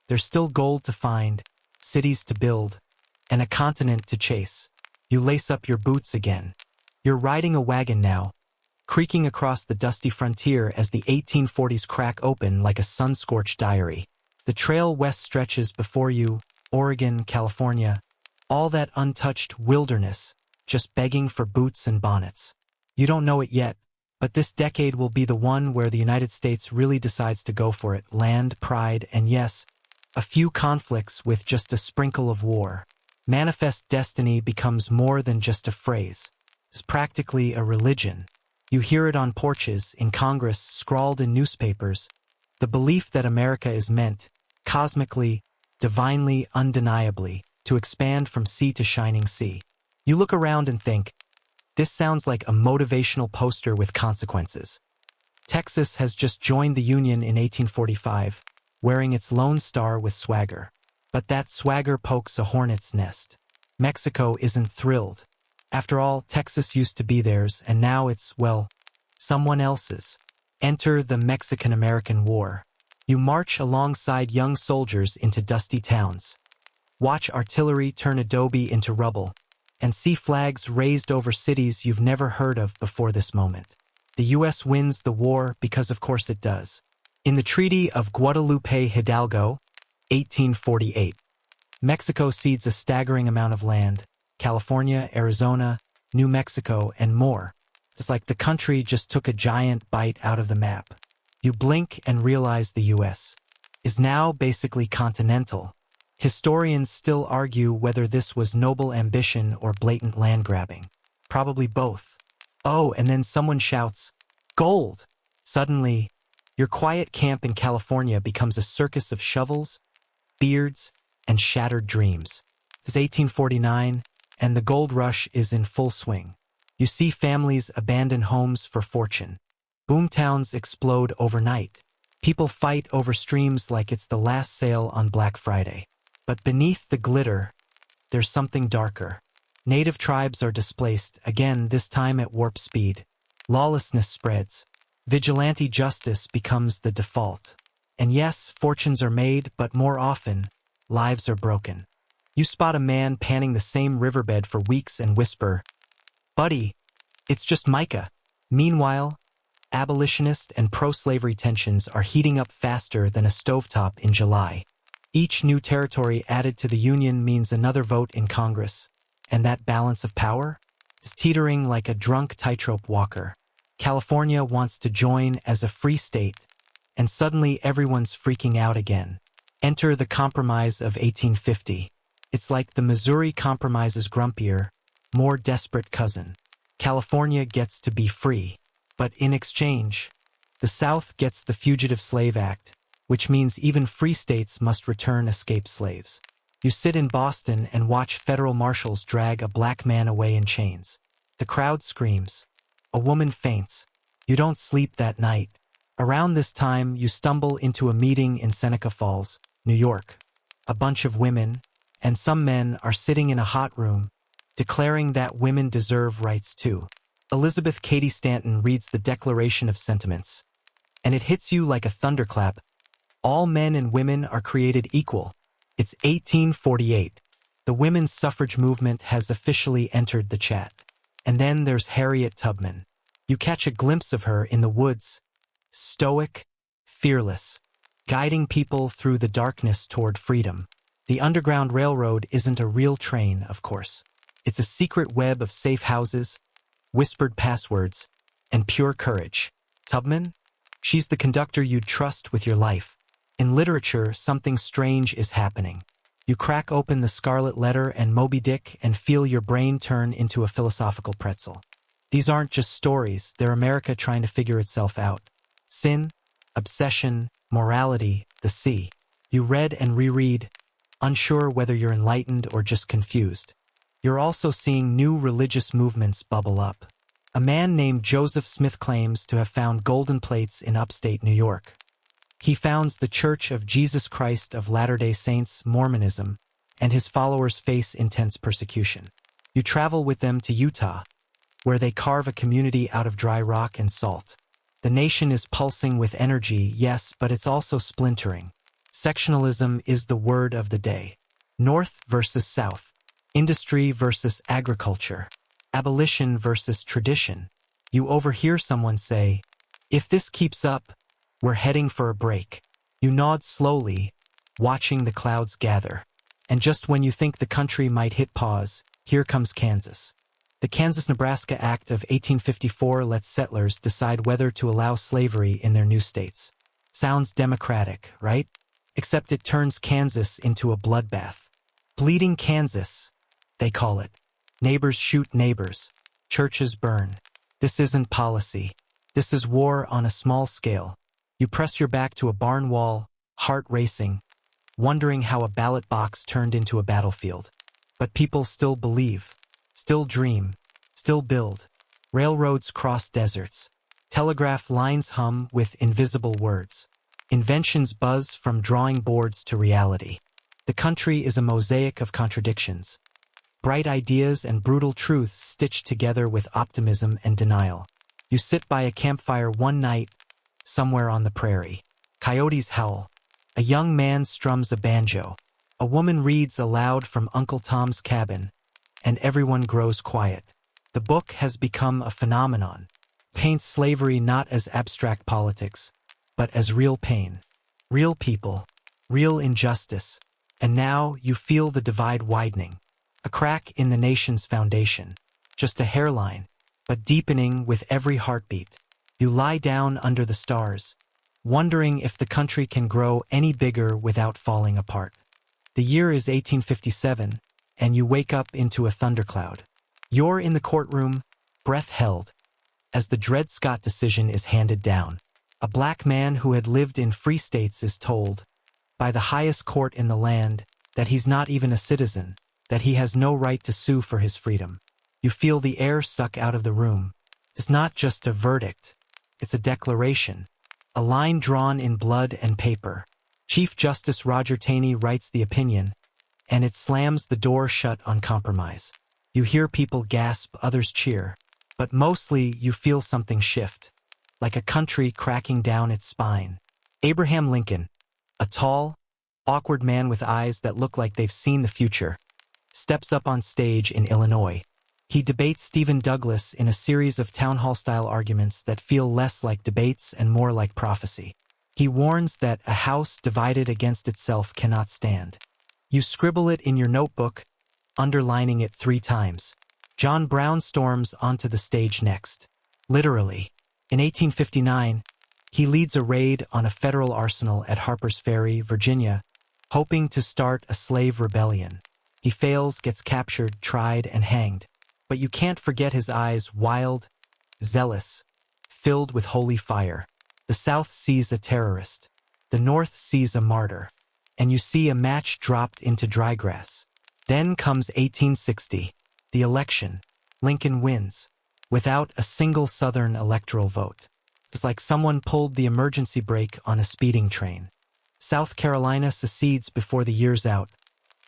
Speaker 1: there's still gold to find, cities to build, and a continent to chase. You lace up your boots again. You're riding a wagon now, creaking across the dusty frontier as the 1840s crack open like a sun-scorched diary. The trail west stretches before you, Oregon, California, all that untouched wilderness, just begging for boots and bonnets. You don't know it yet, but this decade will be the one where the United States really decides to go for it. Land, pride, and yes, a few conflicts with just a sprinkle of war. Manifest destiny becomes more than just a phrase. It's practically a religion. You hear it on porches, in Congress, scrawled in newspapers. The belief that America is meant, cosmically, divinely, undeniably, to expand from sea to shining sea. You look around and think, this sounds like a motivational poster with consequences. Texas has just joined the Union in 1845, wearing its Lone Star with swagger. But that swagger pokes a hornet's nest. Mexico isn't thrilled. After all, Texas used to be theirs, and now it's, well, someone else's. Enter the Mexican-American War. You march alongside young soldiers into dusty towns. Watch artillery turn adobe into rubble, and see flags raised over cities you've never heard of before this moment. The U.S. wins the war because of course it does. In the Treaty of Guadalupe Hidalgo, 1848, Mexico cedes a staggering amount of land, California, Arizona, New Mexico, and more. It's like the country just took a giant bite out of the map. You blink and realize the U.S. is now basically continental. Historians still argue whether this was noble ambition or blatant land grabbing. Probably both. Oh, and then someone shouts, "Gold!" Suddenly, your quiet camp in California becomes a circus of shovels, beards, and shattered dreams. It's 1849, and the gold rush is in full swing. You see families abandon homes for fortune. Boomtowns explode overnight. People fight over streams like it's the last sale on Black Friday. But beneath the glitter, there's something darker. Native tribes are displaced, again this time at warp speed. Lawlessness spreads. Vigilante justice becomes the default. And yes, fortunes are made, but more often, lives are broken. You spot a man panning the same riverbed for weeks and whisper, "Buddy, it's just Micah." Meanwhile, abolitionist and pro-slavery tensions are heating up faster than a stovetop in July. Each new territory added to the Union means another vote in Congress, and that balance of power is teetering like a drunk tightrope walker. California wants to join as a free state, and suddenly everyone's freaking out again. Enter the Compromise of 1850. It's like the Missouri Compromise's grumpier, more desperate cousin. California gets to be free, but in exchange, the South gets the Fugitive Slave Act, which means even free states must return escaped slaves. You sit in Boston and watch federal marshals drag a black man away in chains. The crowd screams. A woman faints. You don't sleep that night. Around this time, you stumble into a meeting in Seneca Falls, New York. A bunch of women, and some men, are sitting in a hot room, declaring that women deserve rights too. Elizabeth Cady Stanton reads the Declaration of Sentiments, and it hits you like a thunderclap. All men and women are created equal. It's 1848. The women's suffrage movement has officially entered the chat. And then there's Harriet Tubman. You catch a glimpse of her in the woods, stoic, fearless, guiding people through the darkness toward freedom. The Underground Railroad isn't a real train, of course. It's a secret web of safe houses, whispered passwords, and pure courage. Tubman? She's the conductor you'd trust with your life. In literature, something strange is happening. You crack open the Scarlet Letter and Moby Dick and feel your brain turn into a philosophical pretzel. These aren't just stories, they're America trying to figure itself out. Sin, obsession, morality, the sea. You read and reread, unsure whether you're enlightened or just confused. You're also seeing new religious movements bubble up. A man named Joseph Smith claims to have found golden plates in upstate New York. He founds the Church of Jesus Christ of Latter-day Saints, Mormonism, and his followers face intense persecution. You travel with them to Utah, where they carve a community out of dry rock and salt. The nation is pulsing with energy, yes, but it's also splintering. Sectionalism is the word of the day. North versus South. Industry versus agriculture. Abolition versus tradition. You overhear someone say, "If this keeps up, we're heading for a break." You nod slowly, watching the clouds gather. And just when you think the country might hit pause, here comes Kansas. The Kansas-Nebraska Act of 1854 lets settlers decide whether to allow slavery in their new states. Sounds democratic, right? Except it turns Kansas into a bloodbath. Bleeding Kansas, they call it. Neighbors shoot neighbors. Churches burn. This isn't policy. This is war on a small scale. You press your back to a barn wall, heart racing, wondering how a ballot box turned into a battlefield. But people still believe, still dream, still build. Railroads cross deserts. Telegraph lines hum with invisible words. Inventions buzz from drawing boards to reality. The country is a mosaic of contradictions. Bright ideas and brutal truths stitched together with optimism and denial. You sit by a campfire one night, somewhere on the prairie. Coyotes howl. A young man strums a banjo. A woman reads aloud from Uncle Tom's cabin, and everyone grows quiet. The book has become a phenomenon. Paints slavery not as abstract politics, but as real pain. Real people. Real injustice. And now you feel the divide widening. A crack in the nation's foundation. Just a hairline, but deepening with every heartbeat. You lie down under the stars, wondering if the country can grow any bigger without falling apart. The year is 1857, and you wake up into a thundercloud. You're in the courtroom, breath held, as the Dred Scott decision is handed down. A black man who had lived in free states is told, by the highest court in the land, that he's not even a citizen, that he has no right to sue for his freedom. You feel the air suck out of the room. It's not just a verdict. It's a declaration, a line drawn in blood and paper. Chief Justice Roger Taney writes the opinion, and it slams the door shut on compromise. You hear people gasp, others cheer, but mostly you feel something shift, like a country cracking down its spine. Abraham Lincoln, a tall, awkward man with eyes that look like they've seen the future, steps up on stage in Illinois. He debates Stephen Douglas in a series of town hall-style arguments that feel less like debates and more like prophecy. He warns that a house divided against itself cannot stand. You scribble it in your notebook, underlining it 3 times. John Brown storms onto the stage next. Literally. In 1859, he leads a raid on a federal arsenal at Harper's Ferry, Virginia, hoping to start a slave rebellion. He fails, gets captured, tried, and hanged. But you can't forget his eyes, wild, zealous, filled with holy fire. The South sees a terrorist. The North sees a martyr. And you see a match dropped into dry grass. Then comes 1860, the election. Lincoln wins, without a single Southern electoral vote. It's like someone pulled the emergency brake on a speeding train. South Carolina secedes before the year's out,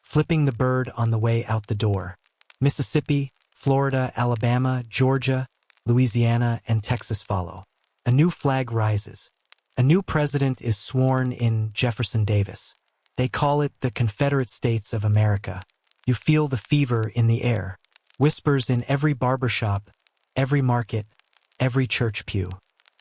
Speaker 1: flipping the bird on the way out the door. Mississippi, Florida, Alabama, Georgia, Louisiana, and Texas follow. A new flag rises. A new president is sworn in, Jefferson Davis. They call it the Confederate States of America. You feel the fever in the air. Whispers in every barbershop, every market, every church pew.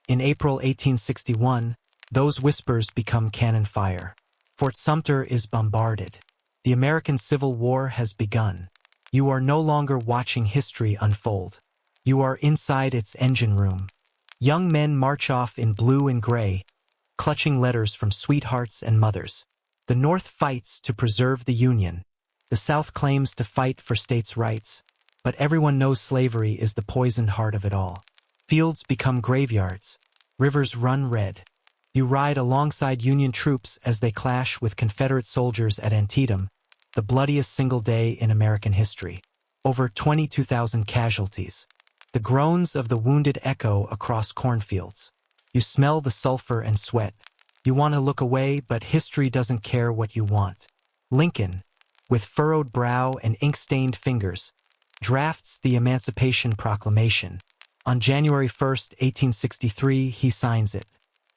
Speaker 1: In April 1861, those whispers become cannon fire. Fort Sumter is bombarded. The American Civil War has begun. You are no longer watching history unfold. You are inside its engine room. Young men march off in blue and gray, clutching letters from sweethearts and mothers. The North fights to preserve the Union. The South claims to fight for states' rights, but everyone knows slavery is the poisoned heart of it all. Fields become graveyards. Rivers run red. You ride alongside Union troops as they clash with Confederate soldiers at Antietam, the bloodiest single day in American history. Over 22,000 casualties. The groans of the wounded echo across cornfields. You smell the sulfur and sweat. You want to look away, but history doesn't care what you want. Lincoln, with furrowed brow and ink-stained fingers, drafts the Emancipation Proclamation. On January 1, 1863, he signs it.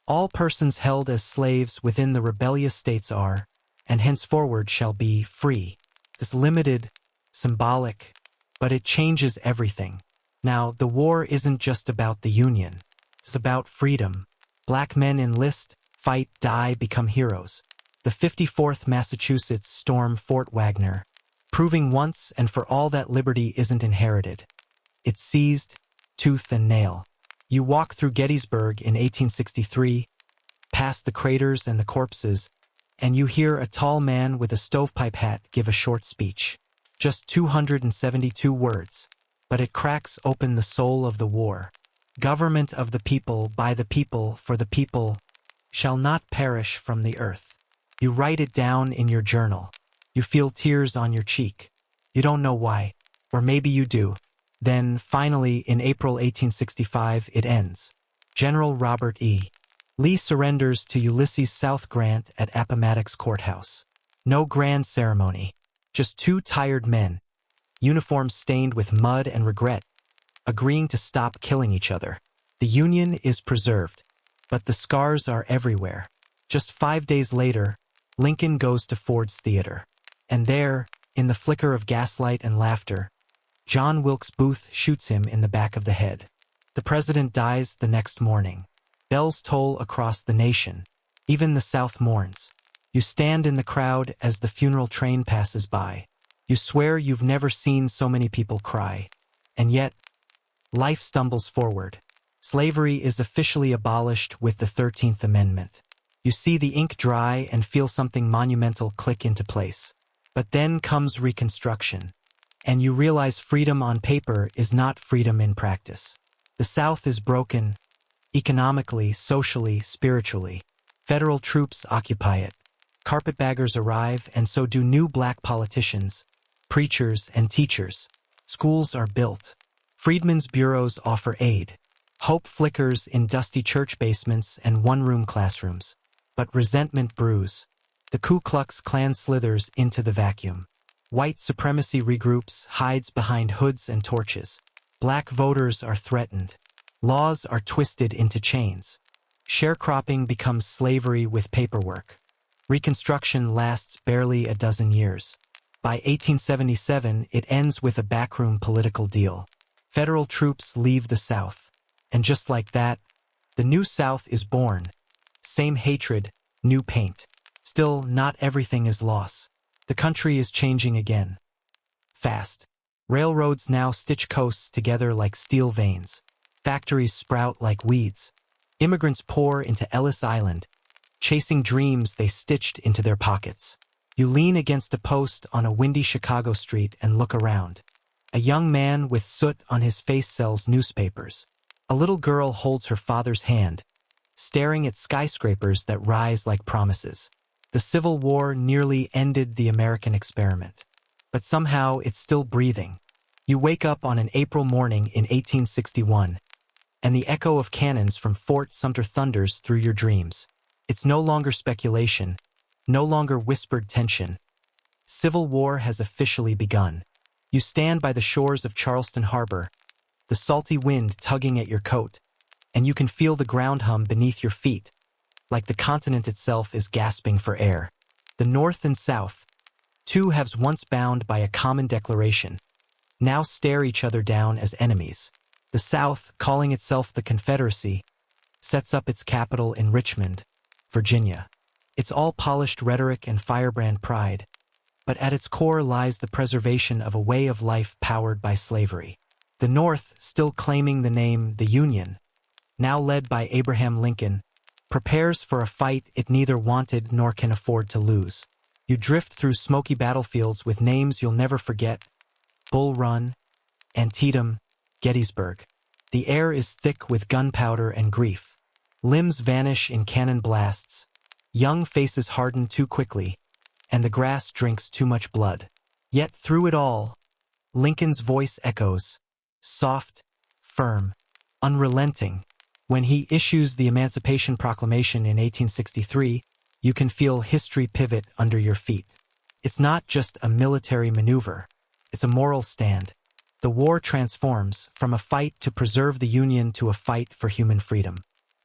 Speaker 1: All persons held as slaves within the rebellious states are, and henceforward shall be, free. This limited, symbolic, but it changes everything. Now, the war isn't just about the Union. It's about freedom. Black men enlist, fight, die, become heroes. The 54th Massachusetts storm Fort Wagner, proving once and for all that liberty isn't inherited. It's seized, tooth and nail. You walk through Gettysburg in 1863, past the craters and the corpses, and you hear a tall man with a stovepipe hat give a short speech. Just 272 words, but it cracks open the soul of the war. Government of the people, by the people, for the people, shall not perish from the earth. You write it down in your journal. You feel tears on your cheek. You don't know why, or maybe you do. Then, finally, in April 1865, it ends. General Robert E. Lee surrenders to Ulysses South Grant at Appomattox Courthouse. No grand ceremony, just two tired men, uniforms stained with mud and regret, agreeing to stop killing each other. The Union is preserved, but the scars are everywhere. Just 5 days later, Lincoln goes to Ford's Theater. And there, in the flicker of gaslight and laughter, John Wilkes Booth shoots him in the back of the head. The president dies the next morning. Bells toll across the nation. Even the South mourns. You stand in the crowd as the funeral train passes by. You swear you've never seen so many people cry. And yet, life stumbles forward. Slavery is officially abolished with the 13th Amendment. You see the ink dry and feel something monumental click into place. But then comes Reconstruction, and you realize freedom on paper is not freedom in practice. The South is broken, economically, socially, spiritually. Federal troops occupy it. Carpetbaggers arrive, and so do new black politicians, preachers, and teachers. Schools are built. Freedmen's bureaus offer aid. Hope flickers in dusty church basements and one-room classrooms. But resentment brews. The Ku Klux Klan slithers into the vacuum. White supremacy regroups, hides behind hoods and torches. Black voters are threatened. Laws are twisted into chains. Sharecropping becomes slavery with paperwork. Reconstruction lasts barely a dozen years. By 1877, it ends with a backroom political deal. Federal troops leave the South. And just like that, the new South is born. Same hatred, new paint. Still, not everything is lost. The country is changing again. Fast. Railroads now stitch coasts together like steel veins. Factories sprout like weeds. Immigrants pour into Ellis Island, chasing dreams they stitched into their pockets. You lean against a post on a windy Chicago street and look around. A young man with soot on his face sells newspapers. A little girl holds her father's hand, staring at skyscrapers that rise like promises. The Civil War nearly ended the American experiment. But somehow it's still breathing. You wake up on an April morning in 1861, and the echo of cannons from Fort Sumter thunders through your dreams. It's no longer speculation, no longer whispered tension. Civil war has officially begun. You stand by the shores of Charleston Harbor, the salty wind tugging at your coat, and you can feel the ground hum beneath your feet, like the continent itself is gasping for air. The North and South, two halves once bound by a common declaration, now stare each other down as enemies. The South, calling itself the Confederacy, sets up its capital in Richmond, Virginia. It's all polished rhetoric and firebrand pride, but at its core lies the preservation of a way of life powered by slavery. The North, still claiming the name the Union, now led by Abraham Lincoln, prepares for a fight it neither wanted nor can afford to lose. You drift through smoky battlefields with names you'll never forget: Bull Run, Antietam, Gettysburg. The air is thick with gunpowder and grief. Limbs vanish in cannon blasts, young faces harden too quickly, and the grass drinks too much blood. Yet through it all, Lincoln's voice echoes, soft, firm, unrelenting. When he issues the Emancipation Proclamation in 1863, you can feel history pivot under your feet. It's not just a military maneuver, it's a moral stand. The war transforms from a fight to preserve the Union to a fight for human freedom.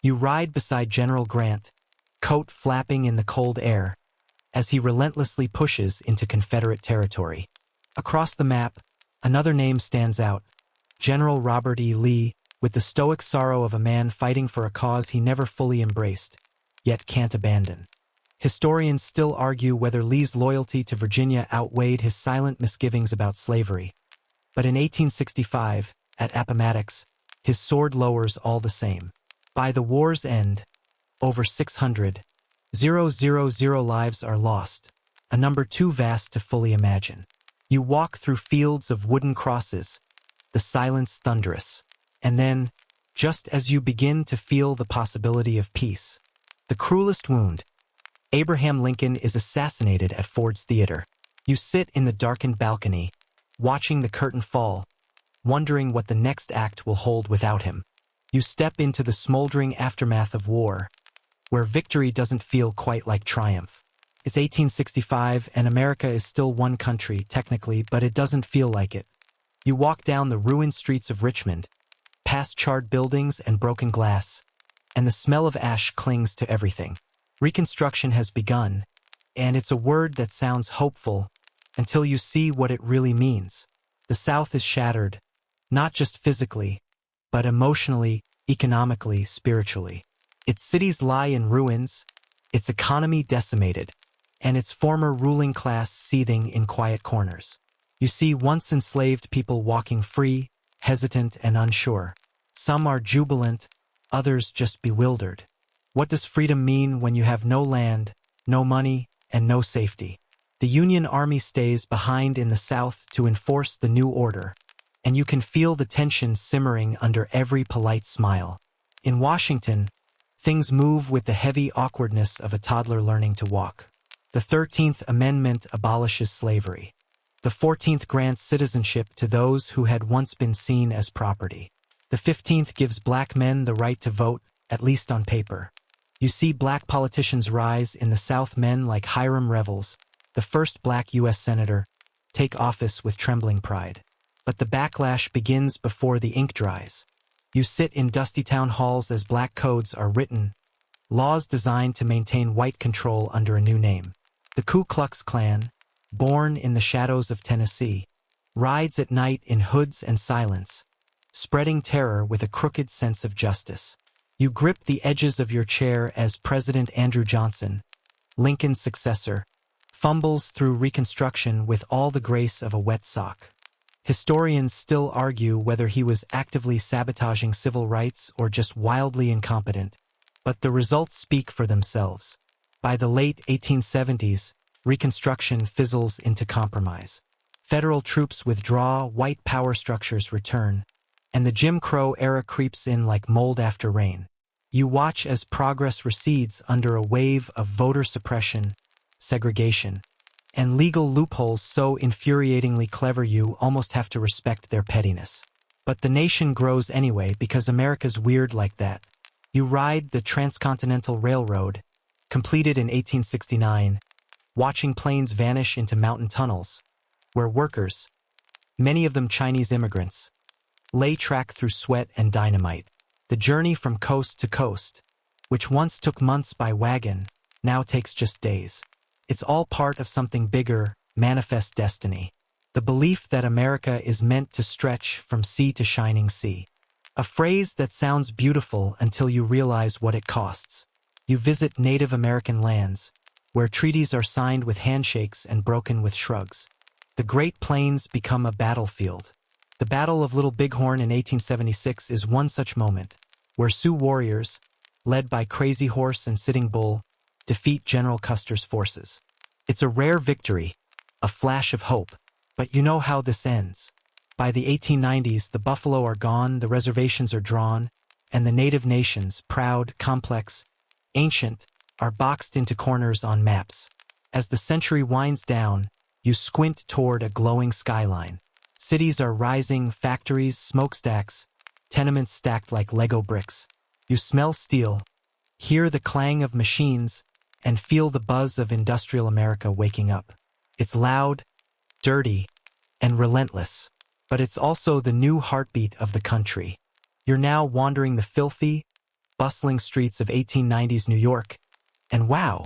Speaker 1: You ride beside General Grant, coat flapping in the cold air, as he relentlessly pushes into Confederate territory. Across the map, another name stands out: General Robert E. Lee, with the stoic sorrow of a man fighting for a cause he never fully embraced, yet can't abandon. Historians still argue whether Lee's loyalty to Virginia outweighed his silent misgivings about slavery. But in 1865, at Appomattox, his sword lowers all the same. By the war's end, over 600,000 lives are lost, a number too vast to fully imagine. You walk through fields of wooden crosses, the silence thunderous. And then, just as you begin to feel the possibility of peace, the cruelest wound, Abraham Lincoln is assassinated at Ford's Theater. You sit in the darkened balcony, watching the curtain fall, wondering what the next act will hold without him. You step into the smoldering aftermath of war, where victory doesn't feel quite like triumph. It's 1865, and America is still one country, technically, but it doesn't feel like it. You walk down the ruined streets of Richmond, past charred buildings and broken glass, and the smell of ash clings to everything. Reconstruction has begun, and it's a word that sounds hopeful until you see what it really means. The South is shattered, not just physically, but emotionally, economically, spiritually. Its cities lie in ruins, its economy decimated, and its former ruling class seething in quiet corners. You see once enslaved people walking free, hesitant and unsure. Some are jubilant, others just bewildered. What does freedom mean when you have no land, no money, and no safety? The Union Army stays behind in the South to enforce the new order, and you can feel the tension simmering under every polite smile. In Washington, things move with the heavy awkwardness of a toddler learning to walk. The 13th Amendment abolishes slavery. The 14th grants citizenship to those who had once been seen as property. The 15th gives black men the right to vote, at least on paper. You see black politicians rise in the South, men like Hiram Revels, the first black U.S. senator, take office with trembling pride. But the backlash begins before the ink dries. You sit in dusty town halls as black codes are written, laws designed to maintain white control under a new name. The Ku Klux Klan, born in the shadows of Tennessee, rides at night in hoods and silence, spreading terror with a crooked sense of justice. You grip the edges of your chair as President Andrew Johnson, Lincoln's successor, fumbles through Reconstruction with all the grace of a wet sock. Historians still argue whether he was actively sabotaging civil rights or just wildly incompetent, but the results speak for themselves. By the late 1870s, Reconstruction fizzles into compromise. Federal troops withdraw, white power structures return, and the Jim Crow era creeps in like mold after rain. You watch as progress recedes under a wave of voter suppression, segregation, and legal loopholes so infuriatingly clever you almost have to respect their pettiness. But the nation grows anyway because America's weird like that. You ride the Transcontinental Railroad, completed in 1869, watching planes vanish into mountain tunnels, where workers, many of them Chinese immigrants, lay track through sweat and dynamite. The journey from coast to coast, which once took months by wagon, now takes just days. It's all part of something bigger, manifest destiny. The belief that America is meant to stretch from sea to shining sea. A phrase that sounds beautiful until you realize what it costs. You visit Native American lands, where treaties are signed with handshakes and broken with shrugs. The Great Plains become a battlefield. The Battle of Little Bighorn in 1876 is one such moment, where Sioux warriors, led by Crazy Horse and Sitting Bull, defeat General Custer's forces. It's a rare victory, a flash of hope. But you know how this ends. By the 1890s, the buffalo are gone, the reservations are drawn, and the native nations, proud, complex, ancient, are boxed into corners on maps. As the century winds down, you squint toward a glowing skyline. Cities are rising, factories, smokestacks, tenements stacked like Lego bricks. You smell steel, hear the clang of machines, and feel the buzz of industrial America waking up. It's loud, dirty, and relentless, but it's also the new heartbeat of the country. You're now wandering the filthy, bustling streets of 1890s New York, and wow,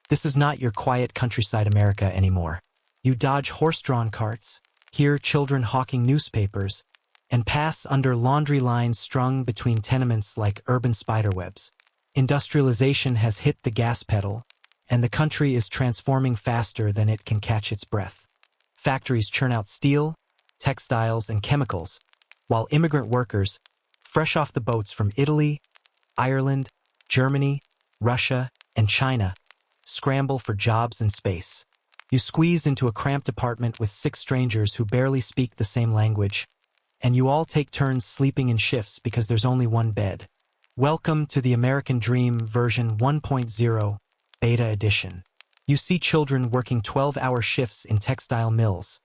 Speaker 1: this is not your quiet countryside America anymore. You dodge horse-drawn carts, hear children hawking newspapers, and pass under laundry lines strung between tenements like urban spiderwebs. Industrialization has hit the gas pedal, and the country is transforming faster than it can catch its breath. Factories churn out steel, textiles, and chemicals, while immigrant workers, fresh off the boats from Italy, Ireland, Germany, Russia, and China, scramble for jobs in space. You squeeze into a cramped apartment with 6 strangers who barely speak the same language, and you all take turns sleeping in shifts because there's only one bed. Welcome to the American Dream version 1.0, Beta Edition. You see children working 12-hour shifts in textile mills,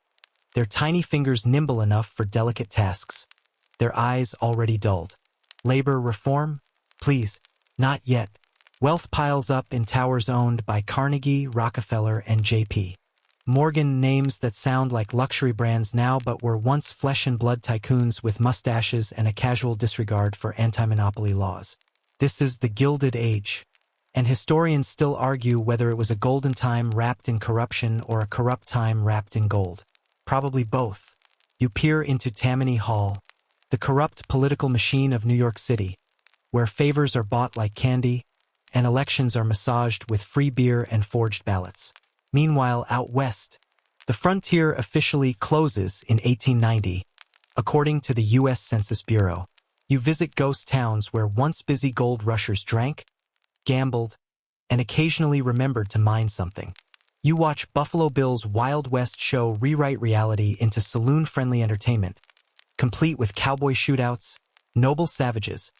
Speaker 1: their tiny fingers nimble enough for delicate tasks, their eyes already dulled. Labor reform? Please, not yet. Wealth piles up in towers owned by Carnegie, Rockefeller, and J.P. Morgan, names that sound like luxury brands now but were once flesh-and-blood tycoons with mustaches and a casual disregard for anti-monopoly laws. This is the Gilded Age, and historians still argue whether it was a golden time wrapped in corruption or a corrupt time wrapped in gold. Probably both. You peer into Tammany Hall, the corrupt political machine of New York City, where favors are bought like candy, and elections are massaged with free beer and forged ballots. Meanwhile, out west, the frontier officially closes in 1890, according to the U.S. Census Bureau. You visit ghost towns where once busy gold rushers drank, gambled, and occasionally remembered to mine something. You watch Buffalo Bill's Wild West show rewrite reality into saloon-friendly entertainment, complete with cowboy shootouts, noble savages,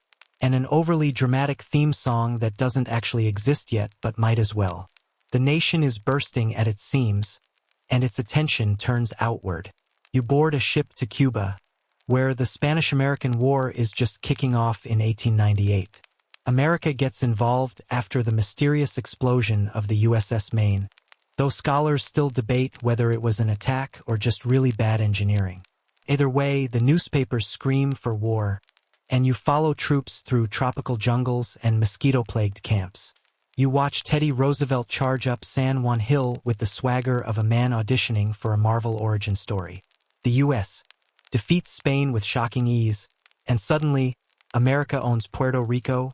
Speaker 1: and an overly dramatic theme song that doesn't actually exist yet but might as well. The nation is bursting at its seams, and its attention turns outward. You board a ship to Cuba, where the Spanish-American War is just kicking off in 1898. America gets involved after the mysterious explosion of the USS Maine, though scholars still debate whether it was an attack or just really bad engineering. Either way, the newspapers scream for war, and you follow troops through tropical jungles and mosquito-plagued camps. You watch Teddy Roosevelt charge up San Juan Hill with the swagger of a man auditioning for a Marvel origin story. The U.S. defeats Spain with shocking ease, and suddenly, America owns Puerto Rico,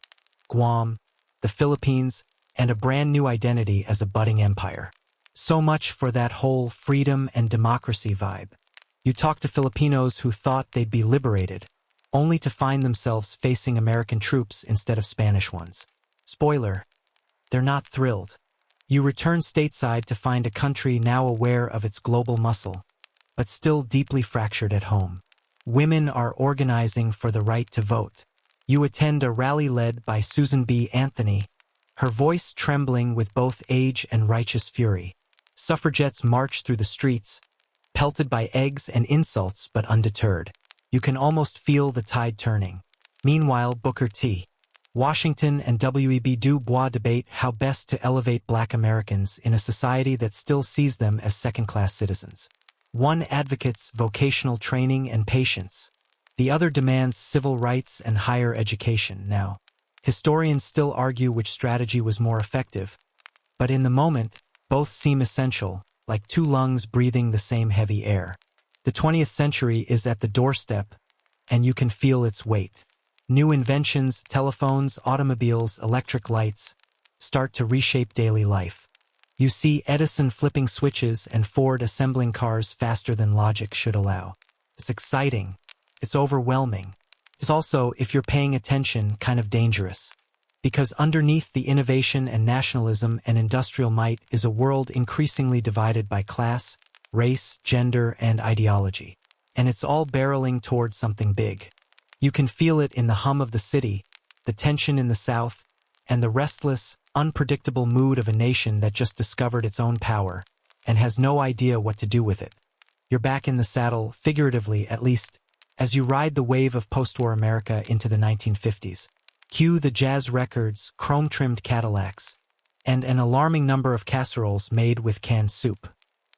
Speaker 1: Guam, the Philippines, and a brand new identity as a budding empire. So much for that whole freedom and democracy vibe. You talk to Filipinos who thought they'd be liberated, only to find themselves facing American troops instead of Spanish ones. Spoiler, they're not thrilled. You return stateside to find a country now aware of its global muscle, but still deeply fractured at home. Women are organizing for the right to vote. You attend a rally led by Susan B. Anthony, her voice trembling with both age and righteous fury. Suffragettes march through the streets, pelted by eggs and insults but undeterred. You can almost feel the tide turning. Meanwhile, Booker T. Washington and W.E.B. Du Bois debate how best to elevate Black Americans in a society that still sees them as second-class citizens. One advocates vocational training and patience. The other demands civil rights and higher education. Now, historians still argue which strategy was more effective, but in the moment, both seem essential, like two lungs breathing the same heavy air. The 20th century is at the doorstep, and you can feel its weight. New inventions, telephones, automobiles, electric lights, start to reshape daily life. You see Edison flipping switches and Ford assembling cars faster than logic should allow. It's exciting. It's overwhelming. It's also, if you're paying attention, kind of dangerous. Because underneath the innovation and nationalism and industrial might is a world increasingly divided by class, race, gender, and ideology. And it's all barreling toward something big. You can feel it in the hum of the city, the tension in the South, and the restless, unpredictable mood of a nation that just discovered its own power and has no idea what to do with it. You're back in the saddle, figuratively at least, as you ride the wave of post-war America into the 1950s. Cue the jazz records, chrome-trimmed Cadillacs, and an alarming number of casseroles made with canned soup.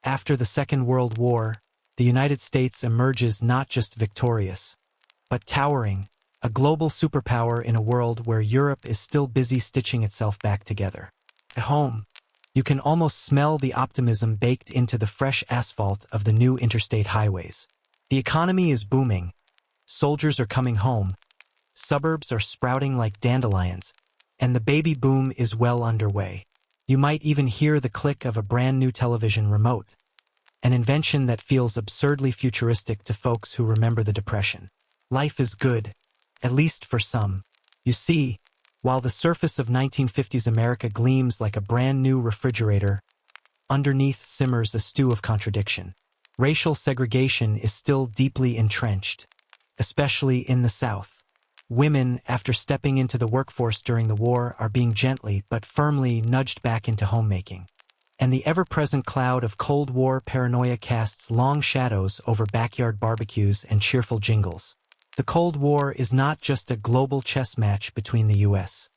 Speaker 1: After the Second World War, the United States emerges not just victorious, but towering, a global superpower in a world where Europe is still busy stitching itself back together. At home, you can almost smell the optimism baked into the fresh asphalt of the new interstate highways. The economy is booming. Soldiers are coming home. Suburbs are sprouting like dandelions, and the baby boom is well underway. You might even hear the click of a brand new television remote, an invention that feels absurdly futuristic to folks who remember the Depression. Life is good, at least for some. You see, while the surface of 1950s America gleams like a brand new refrigerator, underneath simmers a stew of contradiction. Racial segregation is still deeply entrenched, especially in the South. Women, after stepping into the workforce during the war, are being gently but firmly nudged back into homemaking. And the ever-present cloud of Cold War paranoia casts long shadows over backyard barbecues and cheerful jingles. The Cold War is not just a global chess match between the U.S.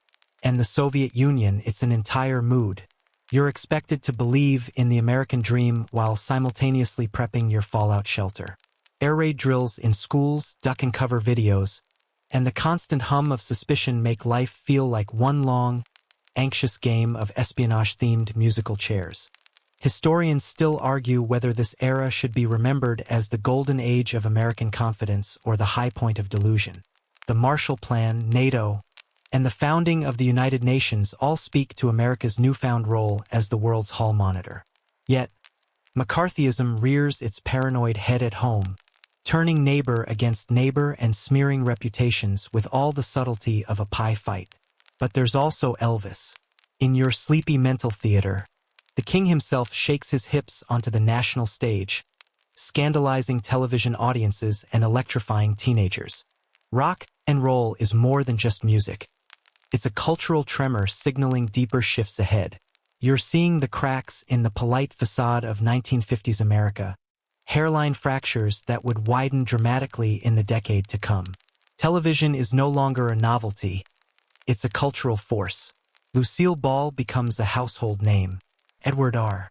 Speaker 1: and the Soviet Union, it's an entire mood. You're expected to believe in the American dream while simultaneously prepping your fallout shelter. Air raid drills in schools, duck-and-cover videos, and the constant hum of suspicion make life feel like one long, anxious game of espionage-themed musical chairs. Historians still argue whether this era should be remembered as the golden age of American confidence or the high point of delusion. The Marshall Plan, NATO, and the founding of the United Nations all speak to America's newfound role as the world's hall monitor. Yet, McCarthyism rears its paranoid head at home, turning neighbor against neighbor and smearing reputations with all the subtlety of a pie fight. But there's also Elvis. In your sleepy mental theater, the king himself shakes his hips onto the national stage, scandalizing television audiences and electrifying teenagers. Rock and roll is more than just music. It's a cultural tremor signaling deeper shifts ahead. You're seeing the cracks in the polite facade of 1950s America, hairline fractures that would widen dramatically in the decade to come. Television is no longer a novelty. It's a cultural force. Lucille Ball becomes a household name. Edward R.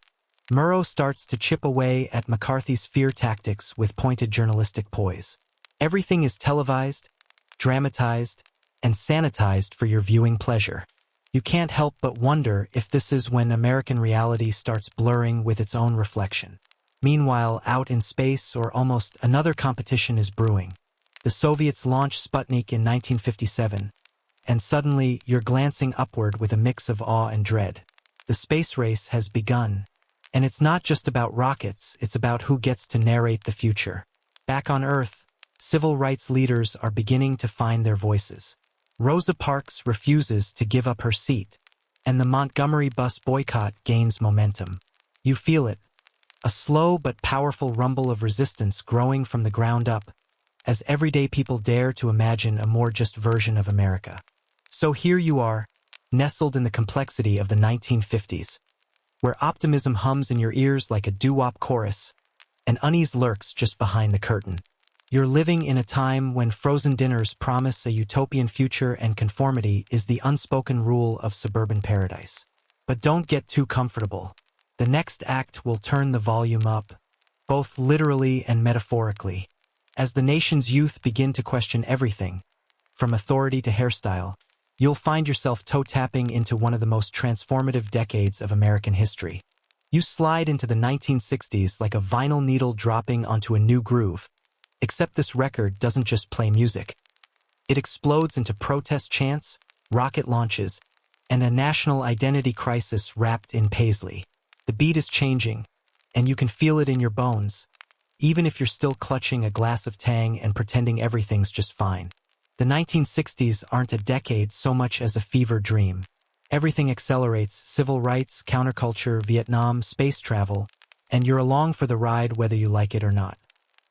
Speaker 1: Murrow starts to chip away at McCarthy's fear tactics with pointed journalistic poise. Everything is televised, dramatized, and sanitized for your viewing pleasure. You can't help but wonder if this is when American reality starts blurring with its own reflection. Meanwhile, out in space, or almost, another competition is brewing. The Soviets launch Sputnik in 1957, and suddenly you're glancing upward with a mix of awe and dread. The space race has begun, and it's not just about rockets, it's about who gets to narrate the future. Back on Earth, civil rights leaders are beginning to find their voices. Rosa Parks refuses to give up her seat, and the Montgomery bus boycott gains momentum. You feel it, a slow but powerful rumble of resistance growing from the ground up, as everyday people dare to imagine a more just version of America. So here you are, nestled in the complexity of the 1950s, where optimism hums in your ears like a doo-wop chorus, and unease lurks just behind the curtain. You're living in a time when frozen dinners promise a utopian future and conformity is the unspoken rule of suburban paradise. But don't get too comfortable. The next act will turn the volume up, both literally and metaphorically, as the nation's youth begin to question everything, from authority to hairstyle. You'll find yourself toe-tapping into one of the most transformative decades of American history. You slide into the 1960s like a vinyl needle dropping onto a new groove, except this record doesn't just play music. It explodes into protest chants, rocket launches, and a national identity crisis wrapped in paisley. The beat is changing, and you can feel it in your bones, even if you're still clutching a glass of Tang and pretending everything's just fine. The 1960s aren't a decade so much as a fever dream. Everything accelerates: civil rights, counterculture, Vietnam, space travel, and you're along for the ride whether you like it or not.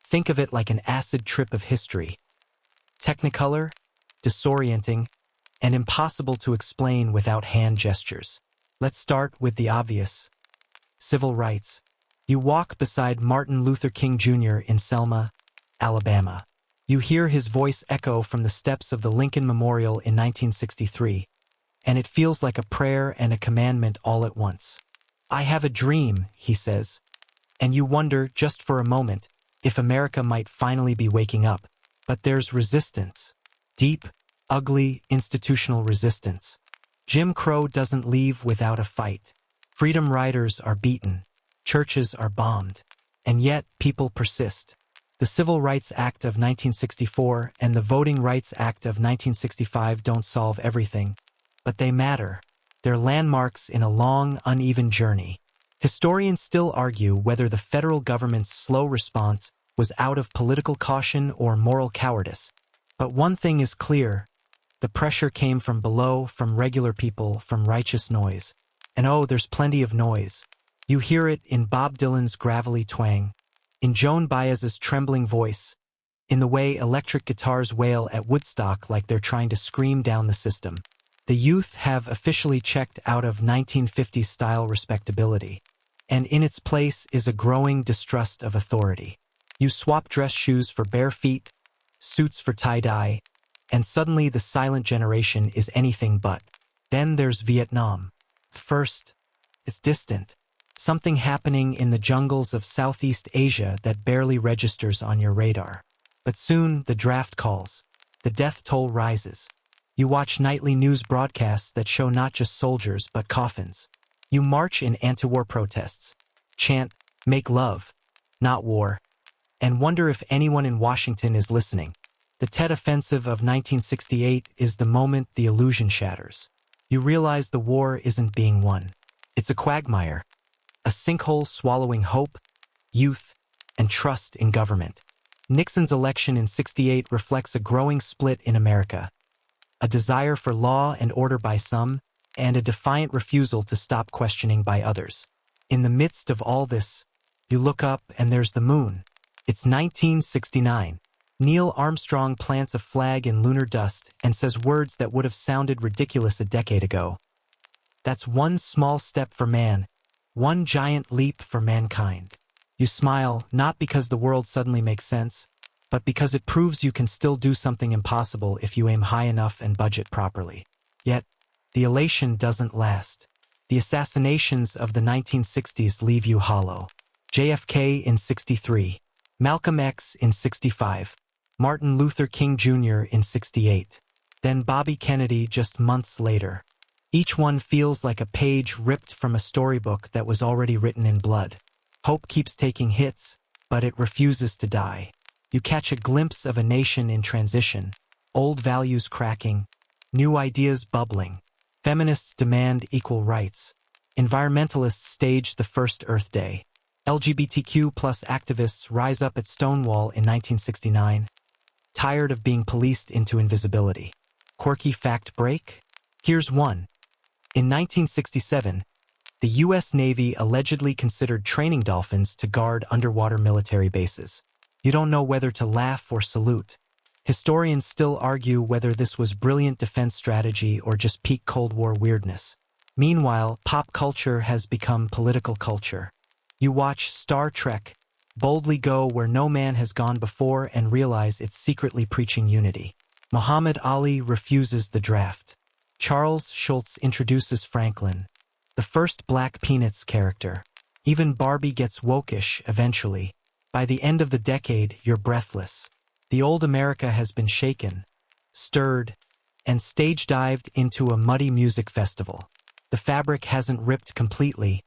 Speaker 1: Think of it like an acid trip of history. Technicolor, disorienting, and impossible to explain without hand gestures. Let's start with the obvious. Civil rights. You walk beside Martin Luther King Jr. in Selma, Alabama. You hear his voice echo from the steps of the Lincoln Memorial in 1963, and it feels like a prayer and a commandment all at once. "I have a dream," he says, and you wonder, just for a moment, if America might finally be waking up. But there's resistance. Deep, ugly, institutional resistance. Jim Crow doesn't leave without a fight. Freedom riders are beaten. Churches are bombed. And yet, people persist. The Civil Rights Act of 1964 and the Voting Rights Act of 1965 don't solve everything, but they matter. They're landmarks in a long, uneven journey. Historians still argue whether the federal government's slow response was out of political caution or moral cowardice. But one thing is clear: the pressure came from below, from regular people, from righteous noise. And oh, there's plenty of noise. You hear it in Bob Dylan's gravelly twang, in Joan Baez's trembling voice, in the way electric guitars wail at Woodstock like they're trying to scream down the system. The youth have officially checked out of 1950s-style respectability, and in its place is a growing distrust of authority. You swap dress shoes for bare feet, suits for tie-dye, and suddenly the silent generation is anything but. Then there's Vietnam. First, it's distant. Something happening in the jungles of Southeast Asia that barely registers on your radar. But soon, the draft calls. The death toll rises. You watch nightly news broadcasts that show not just soldiers but coffins. You march in anti-war protests, chant, "Make love, not war," and wonder if anyone in Washington is listening. The Tet Offensive of 1968 is the moment the illusion shatters. You realize the war isn't being won. It's a quagmire. A sinkhole swallowing hope, youth, and trust in government. Nixon's election in '68 reflects a growing split in America. A desire for law and order by some, and a defiant refusal to stop questioning by others. In the midst of all this, you look up and there's the moon. It's 1969. Neil Armstrong plants a flag in lunar dust and says words that would have sounded ridiculous a decade ago. That's one small step for man, one giant leap for mankind. You smile, not because the world suddenly makes sense, but because it proves you can still do something impossible if you aim high enough and budget properly. Yet, the elation doesn't last. The assassinations of the 1960s leave you hollow. JFK in '63, Malcolm X in '65, Martin Luther King Jr. in '68, then Bobby Kennedy just months later. Each one feels like a page ripped from a storybook that was already written in blood. Hope keeps taking hits, but it refuses to die. You catch a glimpse of a nation in transition, old values cracking, new ideas bubbling. Feminists demand equal rights. Environmentalists stage the first Earth Day. LGBTQ+ activists rise up at Stonewall in 1969, tired of being policed into invisibility. Quirky fact break? Here's one. In 1967, the U.S. Navy allegedly considered training dolphins to guard underwater military bases. You don't know whether to laugh or salute. Historians still argue whether this was brilliant defense strategy or just peak Cold War weirdness. Meanwhile, pop culture has become political culture. You watch Star Trek boldly go where no man has gone before and realize it's secretly preaching unity. Muhammad Ali refuses the draft. Charles Schultz introduces Franklin, the first Black Peanuts character. Even Barbie gets wokish eventually. By the end of the decade, you're breathless. The old America has been shaken, stirred, and stage-dived into a muddy music festival. The fabric hasn't ripped completely,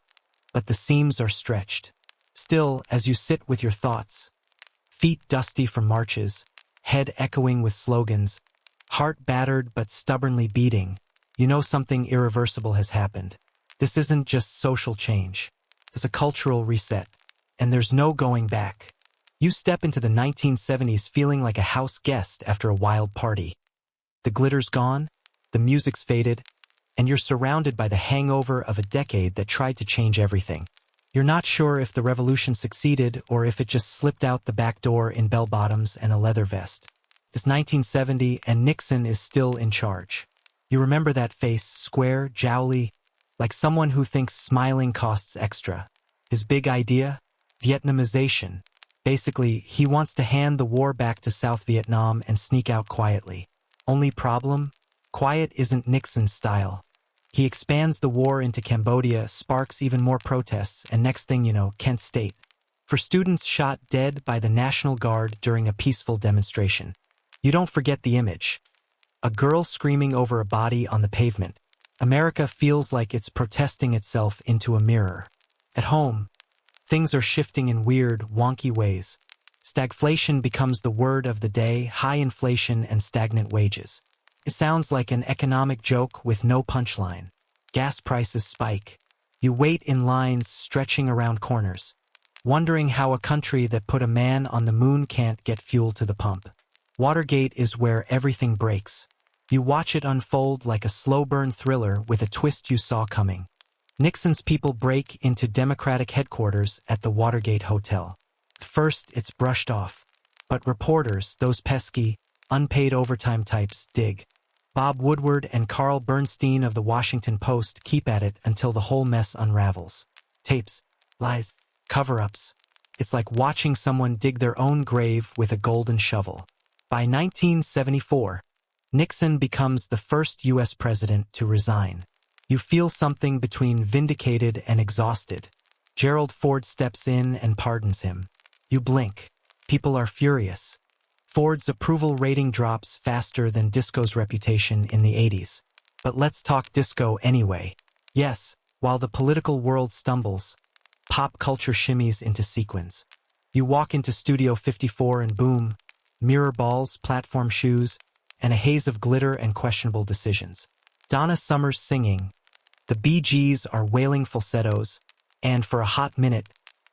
Speaker 1: but the seams are stretched. Still, as you sit with your thoughts, feet dusty from marches, head echoing with slogans, heart battered but stubbornly beating, you know something irreversible has happened. This isn't just social change. It's a cultural reset, and there's no going back. You step into the 1970s feeling like a house guest after a wild party. The glitter's gone, the music's faded, and you're surrounded by the hangover of a decade that tried to change everything. You're not sure if the revolution succeeded or if it just slipped out the back door in bell-bottoms and a leather vest. It's 1970 and Nixon is still in charge. You remember that face, square, jowly, like someone who thinks smiling costs extra. His big idea? Vietnamization. Basically, he wants to hand the war back to South Vietnam and sneak out quietly. Only problem? Quiet isn't Nixon's style. He expands the war into Cambodia, sparks even more protests, and next thing you know, Kent State. For students shot dead by the National Guard during a peaceful demonstration. You don't forget the image. A girl screaming over a body on the pavement. America feels like it's protesting itself into a mirror. At home, things are shifting in weird, wonky ways. Stagflation becomes the word of the day, high inflation and stagnant wages. It sounds like an economic joke with no punchline. Gas prices spike. You wait in lines stretching around corners, wondering how a country that put a man on the moon can't get fuel to the pump. Watergate is where everything breaks. You watch it unfold like a slow-burn thriller with a twist you saw coming. Nixon's people break into Democratic headquarters at the Watergate Hotel. First, it's brushed off. But reporters, those pesky, unpaid overtime types, dig. Bob Woodward and Carl Bernstein of the Washington Post keep at it until the whole mess unravels. Tapes, lies, cover-ups. It's like watching someone dig their own grave with a golden shovel. By 1974, Nixon becomes the first U.S. president to resign. You feel something between vindicated and exhausted. Gerald Ford steps in and pardons him. You blink. People are furious. Ford's approval rating drops faster than disco's reputation in the 80s. But let's talk disco anyway. Yes, while the political world stumbles, pop culture shimmies into sequins. You walk into Studio 54 and boom, mirror balls, platform shoes, and a haze of glitter and questionable decisions. Donna Summer's singing, the Bee Gees are wailing falsettos, and for a hot minute,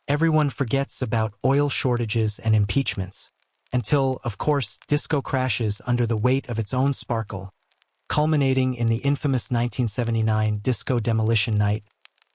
Speaker 1: everyone forgets about oil shortages and impeachments. Until, of course, disco crashes under the weight of its own sparkle, culminating in the infamous 1979 Disco Demolition Night,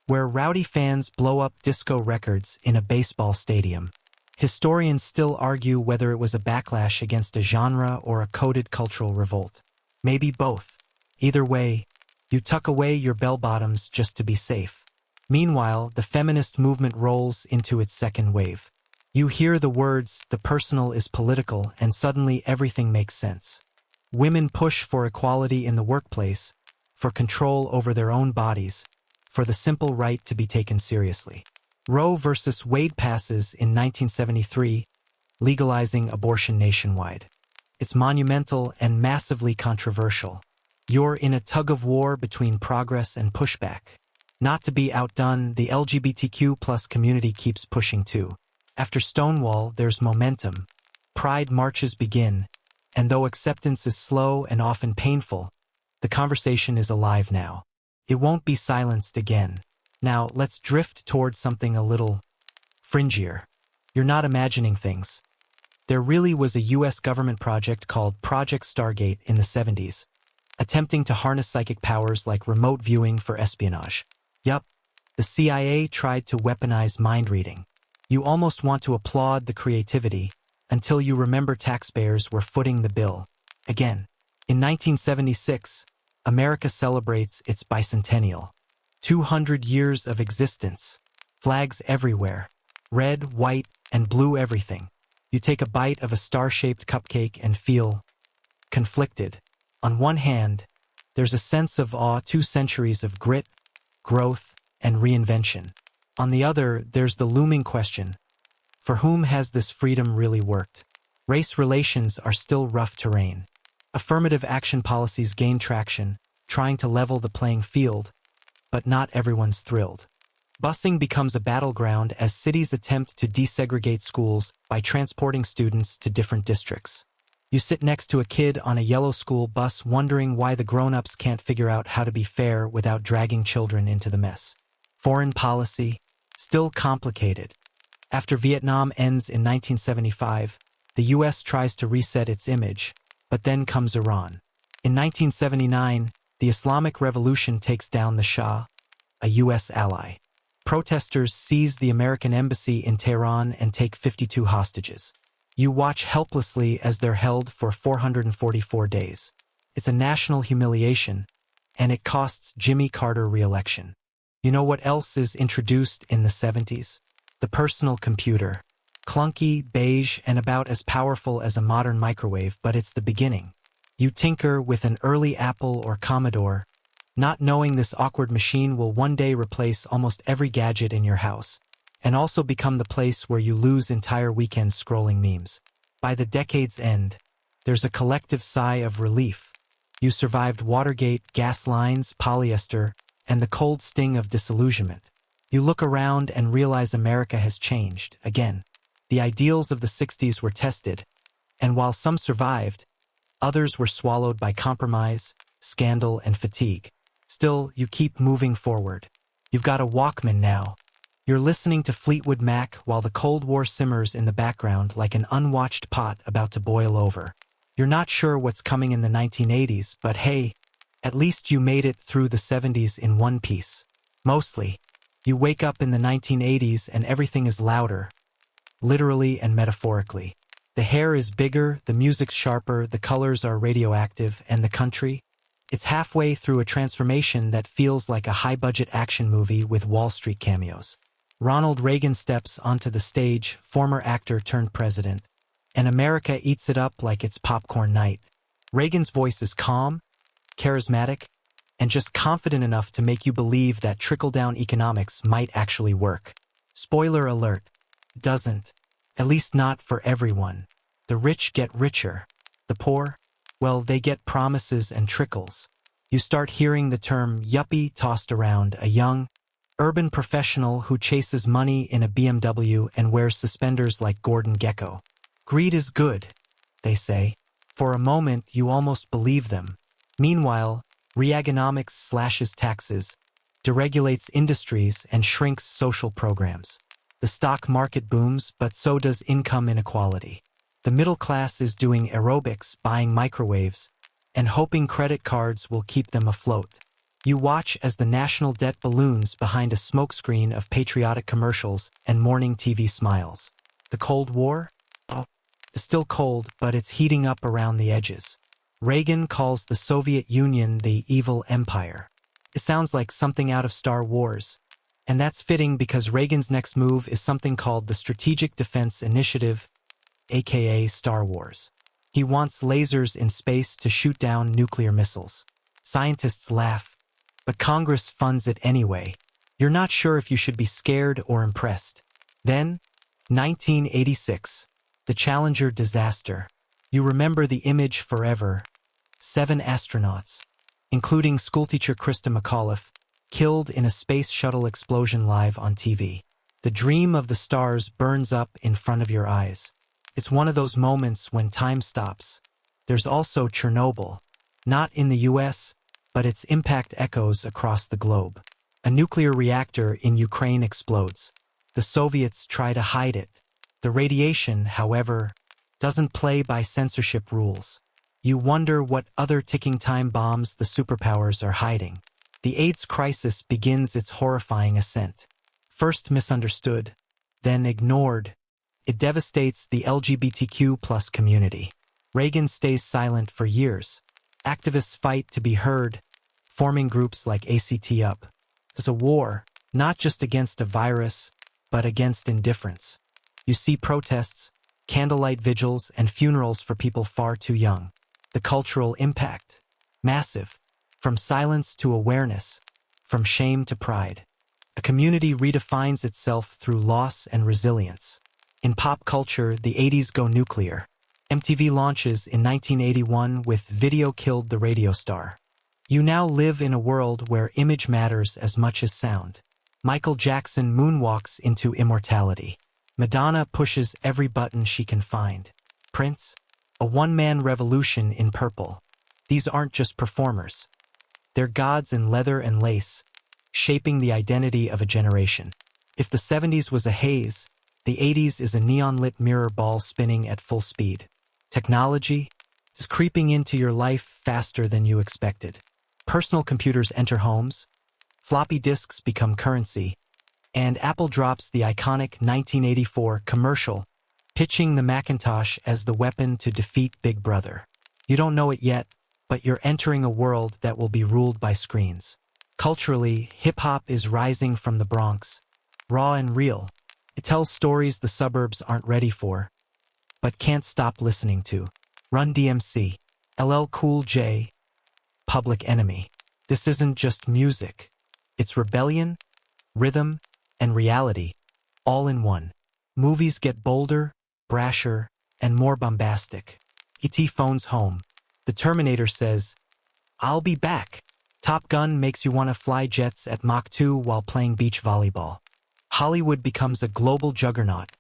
Speaker 1: where rowdy fans blow up disco records in a baseball stadium. Historians still argue whether it was a backlash against a genre or a coded cultural revolt. Maybe both. Either way, you tuck away your bell-bottoms just to be safe. Meanwhile, the feminist movement rolls into its second wave. You hear the words, "the personal is political," and suddenly everything makes sense. Women push for equality in the workplace, for control over their own bodies, for the simple right to be taken seriously. Roe v. Wade passes in 1973, legalizing abortion nationwide. It's monumental and massively controversial. You're in a tug-of-war between progress and pushback. Not to be outdone, the LGBTQ+ community keeps pushing too. After Stonewall, there's momentum. Pride marches begin, and though acceptance is slow and often painful, the conversation is alive now. It won't be silenced again. Now, let's drift towards something a little fringier. You're not imagining things. There really was a U.S. government project called Project Stargate in the 70s, attempting to harness psychic powers like remote viewing for espionage. Yup, the CIA tried to weaponize mind reading. You almost want to applaud the creativity until you remember taxpayers were footing the bill. Again, in 1976, America celebrates its bicentennial. 200 years of existence. Flags everywhere. Red, white, and blue everything. You take a bite of a star-shaped cupcake and feel conflicted. On one hand, there's a sense of awe, 2 centuries of grit, growth, and reinvention. On the other, there's the looming question, for whom has this freedom really worked? Race relations are still rough terrain. Affirmative action policies gain traction, trying to level the playing field, but not everyone's thrilled. Busing becomes a battleground as cities attempt to desegregate schools by transporting students to different districts. You sit next to a kid on a yellow school bus wondering why the grown-ups can't figure out how to be fair without dragging children into the mess. Foreign policy, still complicated. After Vietnam ends in 1975, the U.S. tries to reset its image, but then comes Iran. In 1979, the Islamic Revolution takes down the Shah, a U.S. ally. Protesters seize the American embassy in Tehran and take 52 hostages. You watch helplessly as they're held for 444 days. It's a national humiliation, and it costs Jimmy Carter re-election. You know what else is introduced in the 70s? The personal computer. Clunky, beige, and about as powerful as a modern microwave, but it's the beginning. You tinker with an early Apple or Commodore, not knowing this awkward machine will one day replace almost every gadget in your house, and also become the place where you lose entire weekends scrolling memes. By the decade's end, there's a collective sigh of relief. You survived Watergate, gas lines, polyester, and the cold sting of disillusionment. You look around and realize America has changed, again. The ideals of the 60s were tested, and while some survived, others were swallowed by compromise, scandal, and fatigue. Still, you keep moving forward. You've got a Walkman now. You're listening to Fleetwood Mac while the Cold War simmers in the background like an unwatched pot about to boil over. You're not sure what's coming in the 1980s, but hey, at least you made it through the 70s in one piece. Mostly. You wake up in the 1980s and everything is louder, literally and metaphorically. The hair is bigger, the music's sharper, the colors are radioactive, and the country? It's halfway through a transformation that feels like a high-budget action movie with Wall Street cameos. Ronald Reagan steps onto the stage, former actor turned president, and America eats it up like it's popcorn night. Reagan's voice is calm, charismatic, and just confident enough to make you believe that trickle-down economics might actually work. Spoiler alert, it doesn't. At least not for everyone. The rich get richer. The poor, well, they get promises and trickles. You start hearing the term yuppie tossed around, a young, urban professional who chases money in a BMW and wears suspenders like Gordon Gekko. Greed is good, they say. For a moment, you almost believe them. Meanwhile, Reaganomics slashes taxes, deregulates industries, and shrinks social programs. The stock market booms, but so does income inequality. The middle class is doing aerobics, buying microwaves, and hoping credit cards will keep them afloat. You watch as the national debt balloons behind a smokescreen of patriotic commercials and morning TV smiles. The Cold War? Oh, it's still cold, but it's heating up around the edges. Reagan calls the Soviet Union the evil empire. It sounds like something out of Star Wars. And that's fitting because Reagan's next move is something called the Strategic Defense Initiative, aka Star Wars. He wants lasers in space to shoot down nuclear missiles. Scientists laugh, but Congress funds it anyway. You're not sure if you should be scared or impressed. Then, 1986, the Challenger disaster. You remember the image forever. 7 astronauts, including schoolteacher Krista McAuliffe, killed in a space shuttle explosion live on TV. The dream of the stars burns up in front of your eyes. It's one of those moments when time stops. There's also Chernobyl, not in the US, but its impact echoes across the globe. A nuclear reactor in Ukraine explodes. The Soviets try to hide it. The radiation, however, doesn't play by censorship rules. You wonder what other ticking time bombs the superpowers are hiding. The AIDS crisis begins its horrifying ascent. First misunderstood, then ignored. It devastates the LGBTQ+ community. Reagan stays silent for years. Activists fight to be heard, forming groups like ACT UP. It's a war, not just against a virus, but against indifference. You see protests, candlelight vigils, and funerals for people far too young. The cultural impact, massive, from silence to awareness, from shame to pride. A community redefines itself through loss and resilience. In pop culture, the 80s go nuclear. MTV launches in 1981 with Video Killed the Radio Star. You now live in a world where image matters as much as sound. Michael Jackson moonwalks into immortality. Madonna pushes every button she can find. Prince, a one-man revolution in purple. These aren't just performers. They're gods in leather and lace, shaping the identity of a generation. If the 70s was a haze, the 80s is a neon-lit mirror ball spinning at full speed. Technology is creeping into your life faster than you expected. Personal computers enter homes, floppy disks become currency, and Apple drops the iconic 1984 commercial, pitching the Macintosh as the weapon to defeat Big Brother. You don't know it yet, but you're entering a world that will be ruled by screens. Culturally, hip-hop is rising from the Bronx, raw and real. It tells stories the suburbs aren't ready for, but can't stop listening to. Run DMC, LL Cool J, Public Enemy. This isn't just music. It's rebellion, rhythm, and reality, all in one. Movies get bolder, brasher, and more bombastic. E.T. phones home. The Terminator says, "I'll be back." Top Gun makes you want to fly jets at Mach 2 while playing beach volleyball. Hollywood becomes a global juggernaut,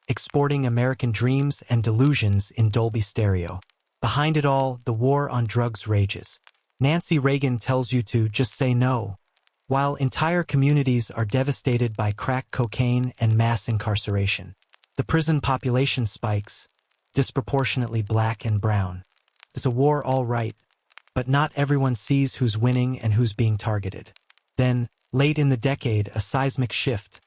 Speaker 1: exporting American dreams and delusions in Dolby Stereo. Behind it all, the war on drugs rages. Nancy Reagan tells you to just say no, while entire communities are devastated by crack cocaine and mass incarceration. The prison population spikes, disproportionately black and brown. It's a war, all right, but not everyone sees who's winning and who's being targeted. Then, late in the decade, a seismic shift.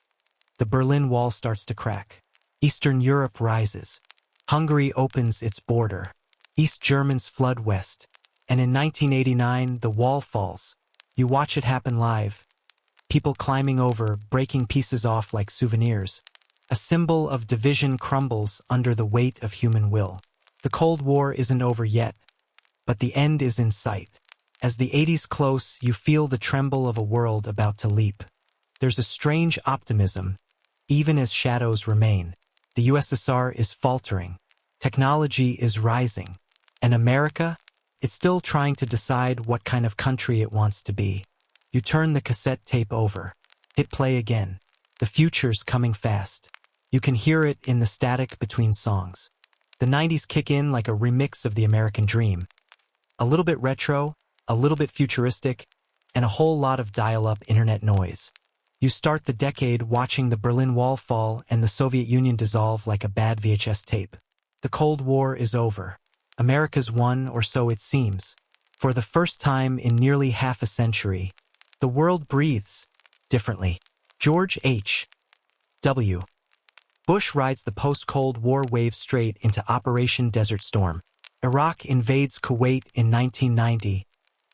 Speaker 1: The Berlin Wall starts to crack. Eastern Europe rises. Hungary opens its border. East Germans flood west. And in 1989, the wall falls. You watch it happen live. People climbing over, breaking pieces off like souvenirs. A symbol of division crumbles under the weight of human will. The Cold War isn't over yet, but the end is in sight. As the 80s close, you feel the tremble of a world about to leap. There's a strange optimism, even as shadows remain. The USSR is faltering. Technology is rising. And America? It's still trying to decide what kind of country it wants to be. You turn the cassette tape over. Hit play again. The future's coming fast. You can hear it in the static between songs. The 90s kick in like a remix of the American dream. A little bit retro, a little bit futuristic, and a whole lot of dial-up internet noise. You start the decade watching the Berlin Wall fall and the Soviet Union dissolve like a bad VHS tape. The Cold War is over. America's won, or so it seems. For the first time in nearly half a century, the world breathes differently. George H. W. Bush rides the post-Cold War wave straight into Operation Desert Storm. Iraq invades Kuwait in 1990,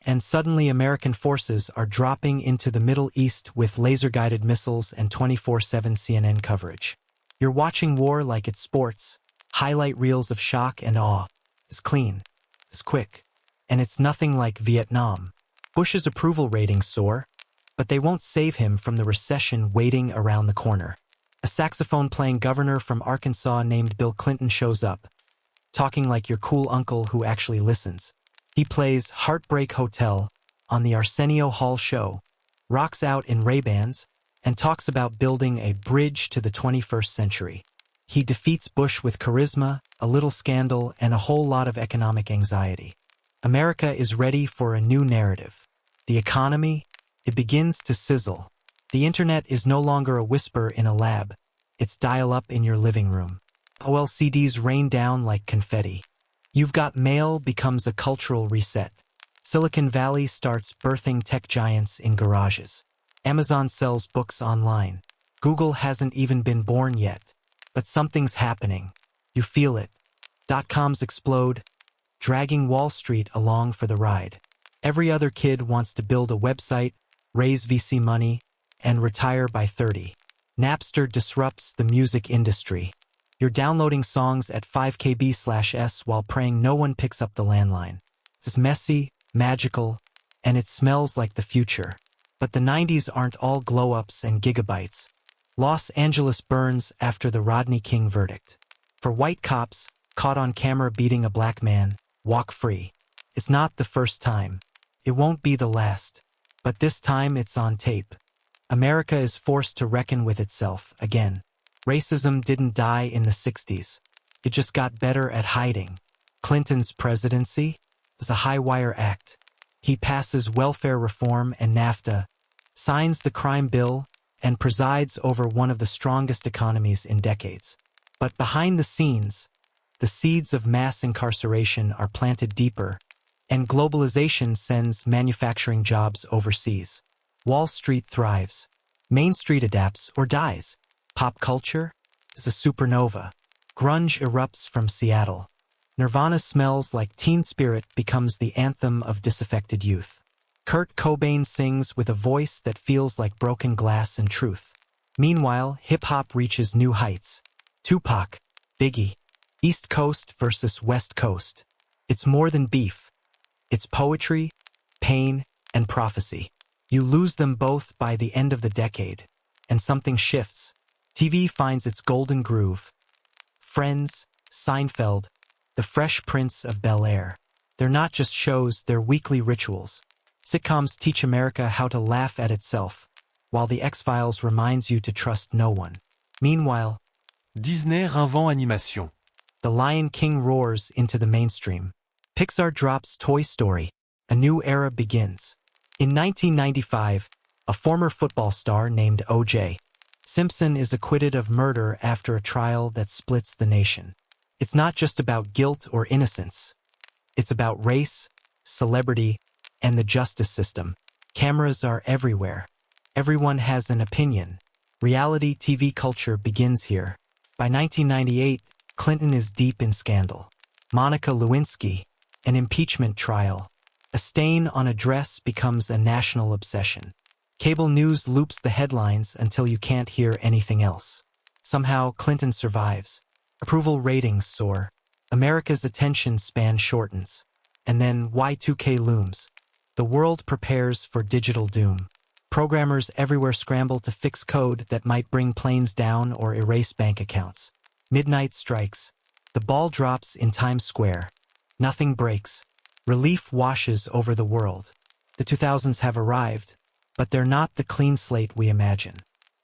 Speaker 1: and suddenly American forces are dropping into the Middle East with laser-guided missiles and 24/7 CNN coverage. You're watching war like it's sports, highlight reels of shock and awe. It's clean, it's quick, and it's nothing like Vietnam. Bush's approval ratings soar, but they won't save him from the recession waiting around the corner. A saxophone-playing governor from Arkansas named Bill Clinton shows up, talking like your cool uncle who actually listens. He plays Heartbreak Hotel on the Arsenio Hall show, rocks out in Ray-Bans, and talks about building a bridge to the 21st century. He defeats Bush with charisma, a little scandal, and a whole lot of economic anxiety. America is ready for a new narrative. The economy, it begins to sizzle. The internet is no longer a whisper in a lab. It's dial-up in your living room. OLCDs rain down like confetti. You've Got Mail becomes a cultural reset. Silicon Valley starts birthing tech giants in garages. Amazon sells books online. Google hasn't even been born yet. But something's happening. You feel it. .coms explode, dragging Wall Street along for the ride. Every other kid wants to build a website, raise VC money, and retire by 30. Napster disrupts the music industry. You're downloading songs at 5 kb/s while praying no one picks up the landline. It's messy, magical, and it smells like the future. But the 90s aren't all glow-ups and gigabytes. Los Angeles burns after the Rodney King verdict. For white cops, caught on camera beating a black man, walk free. It's not the first time. It won't be the last. But this time it's on tape. America is forced to reckon with itself again. Racism didn't die in the 60s. It just got better at hiding. Clinton's presidency is a high-wire act. He passes welfare reform and NAFTA, signs the crime bill, and presides over one of the strongest economies in decades. But behind the scenes, the seeds of mass incarceration are planted deeper, and globalization sends manufacturing jobs overseas. Wall Street thrives. Main Street adapts or dies. Pop culture is a supernova. Grunge erupts from Seattle. Nirvana smells like Teen Spirit becomes the anthem of disaffected youth. Kurt Cobain sings with a voice that feels like broken glass and truth. Meanwhile, hip-hop reaches new heights. Tupac, Biggie, East Coast versus West Coast. It's more than beef. It's poetry, pain, and prophecy. You lose them both by the end of the decade, and something shifts. TV finds its golden groove. Friends, Seinfeld, The Fresh Prince of Bel-Air. They're not just shows, they're weekly rituals. Sitcoms teach America how to laugh at itself, while The X-Files reminds you to trust no one. Meanwhile,
Speaker 3: Disney invent animation.
Speaker 1: The Lion King roars into the mainstream. Pixar drops Toy Story. A new era begins. In 1995, a former football star named O.J. Simpson is acquitted of murder after a trial that splits the nation. It's not just about guilt or innocence. It's about race, celebrity, and the justice system. Cameras are everywhere. Everyone has an opinion. Reality TV culture begins here. By 1998, Clinton is deep in scandal. Monica Lewinsky, an impeachment trial. A stain on a dress becomes a national obsession. Cable news loops the headlines until you can't hear anything else. Somehow, Clinton survives. Approval ratings soar. America's attention span shortens. And then Y2K looms. The world prepares for digital doom. Programmers everywhere scramble to fix code that might bring planes down or erase bank accounts. Midnight strikes. The ball drops in Times Square. Nothing breaks. Relief washes over the world. The 2000s have arrived, but they're not the clean slate we imagine.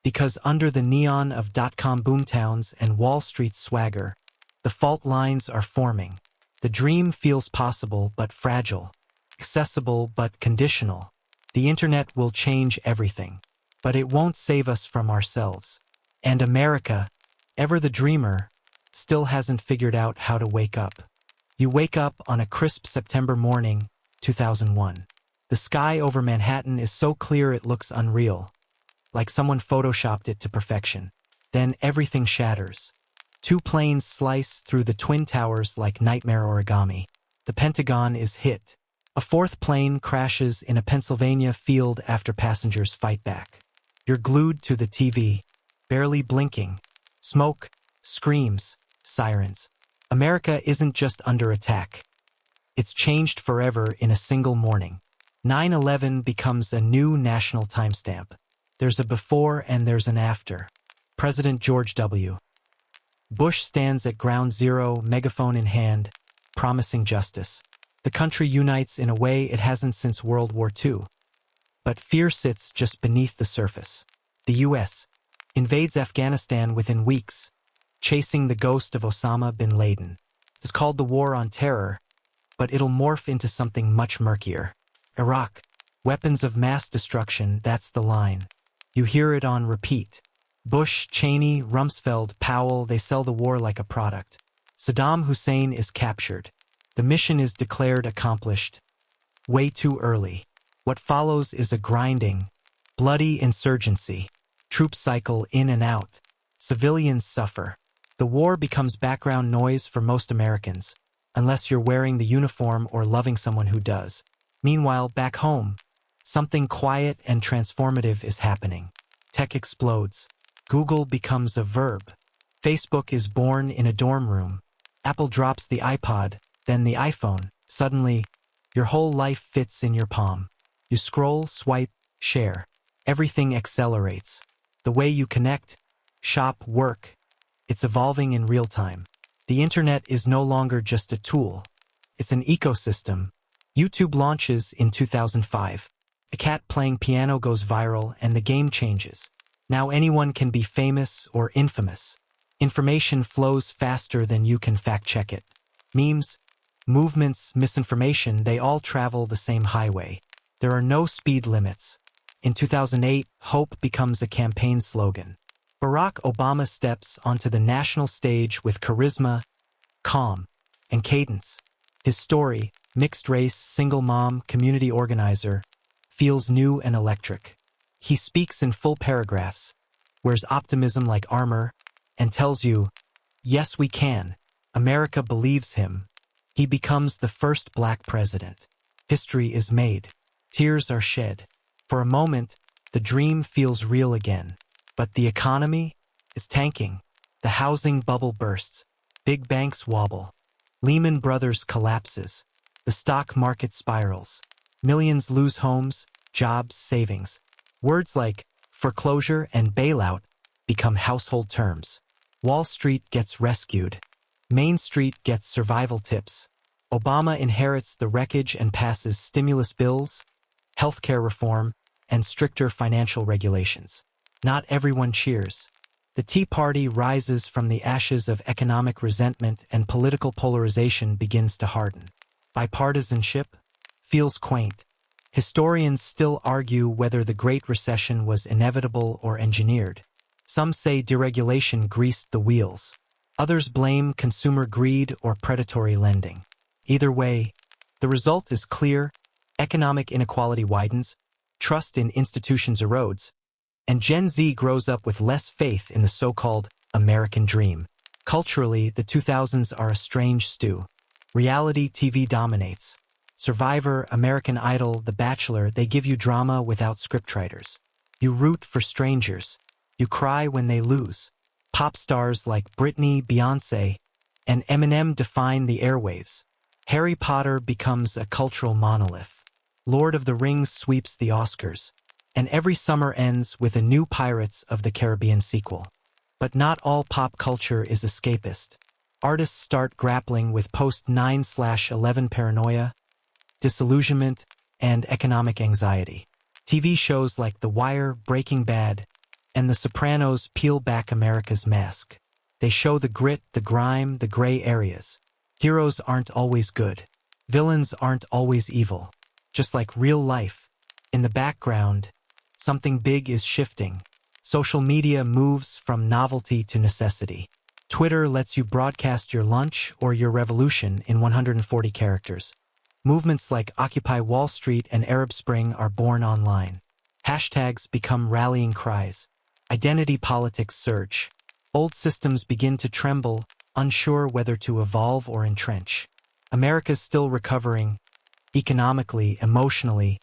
Speaker 1: Because under the neon of dot-com boomtowns and Wall Street swagger, the fault lines are forming. The dream feels possible but fragile, accessible but conditional. The internet will change everything, but it won't save us from ourselves. And America, ever the dreamer, still hasn't figured out how to wake up. You wake up on a crisp September morning, 2001. The sky over Manhattan is so clear it looks unreal, like someone photoshopped it to perfection. Then everything shatters. Two planes slice through the Twin Towers like nightmare origami. The Pentagon is hit. A fourth plane crashes in a Pennsylvania field after passengers fight back. You're glued to the TV, barely blinking. Smoke, screams, sirens. America isn't just under attack. It's changed forever in a single morning. 9/11 becomes a new national timestamp. There's a before and there's an after. President George W. Bush stands at ground zero, megaphone in hand, promising justice. The country unites in a way it hasn't since World War II. But fear sits just beneath the surface. The U.S. invades Afghanistan within weeks, chasing the ghost of Osama bin Laden. It's called the War on Terror, but it'll morph into something much murkier. Iraq, weapons of mass destruction, that's the line. You hear it on repeat. Bush, Cheney, Rumsfeld, Powell, they sell the war like a product. Saddam Hussein is captured. The mission is declared accomplished. Way too early. What follows is a grinding, bloody insurgency. Troops cycle in and out. Civilians suffer. The war becomes background noise for most Americans, unless you're wearing the uniform or loving someone who does. Meanwhile, back home, Something quiet and transformative is happening. Tech explodes. Google becomes a verb. Facebook is born in a dorm room. Apple drops the iPod, then the iPhone. Suddenly, your whole life fits in your palm. You scroll, swipe, share. Everything accelerates. The way you connect, shop, work, it's evolving in real time. The internet is no longer just a tool. It's an ecosystem. YouTube launches in 2005. A cat playing piano goes viral and the game changes. Now anyone can be famous or infamous. Information flows faster than you can fact-check it. Memes, movements, misinformation, they all travel the same highway. There are no speed limits. In 2008, hope becomes a campaign slogan. Barack Obama steps onto the national stage with charisma, calm, and cadence. His story, mixed race, single mom, community organizer, feels new and electric. He speaks in full paragraphs, wears optimism like armor, and tells you, yes, we can. America believes him. He becomes the first black president. History is made. Tears are shed. For a moment, the dream feels real again. But the economy is tanking. The housing bubble bursts. Big banks wobble. Lehman Brothers collapses. The stock market spirals. Millions lose homes, jobs, savings. Words like foreclosure and bailout become household terms. Wall Street gets rescued. Main Street gets survival tips. Obama inherits the wreckage and passes stimulus bills, healthcare reform, and stricter financial regulations. Not everyone cheers. The Tea Party rises from the ashes of economic resentment and political polarization begins to harden. Bipartisanship feels quaint. Historians still argue whether the Great Recession was inevitable or engineered. Some say deregulation greased the wheels. Others blame consumer greed or predatory lending. Either way, the result is clear. Economic inequality widens, trust in institutions erodes, and Gen Z grows up with less faith in the so-called American dream. Culturally, the 2000s are a strange stew. Reality TV dominates. Survivor, American Idol, The Bachelor, they give you drama without scriptwriters. You root for strangers. You cry when they lose. Pop stars like Britney, Beyoncé, and Eminem define the airwaves. Harry Potter becomes a cultural monolith. Lord of the Rings sweeps the Oscars. And every summer ends with a new Pirates of the Caribbean sequel. But not all pop culture is escapist. Artists start grappling with post-9/11 paranoia, disillusionment, and economic anxiety. TV shows like The Wire, Breaking Bad, and The Sopranos peel back America's mask. They show the grit, the grime, the gray areas. Heroes aren't always good. Villains aren't always evil. Just like real life, in the background, something big is shifting. Social media moves from novelty to necessity. Twitter lets you broadcast your lunch or your revolution in 140 characters. Movements like Occupy Wall Street and Arab Spring are born online. Hashtags become rallying cries. Identity politics surge. Old systems begin to tremble, unsure whether to evolve or entrench. America's still recovering, economically, emotionally,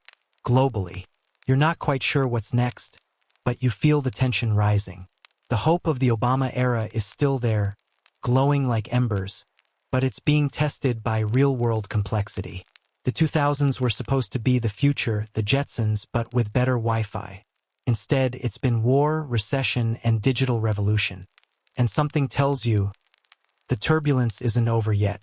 Speaker 1: globally. You're not quite sure what's next, but you feel the tension rising. The hope of the Obama era is still there, glowing like embers, but it's being tested by real-world complexity. The 2000s were supposed to be the future, the Jetsons, but with better Wi-Fi. Instead, it's been war, recession, and digital revolution. And something tells you, the turbulence isn't over yet.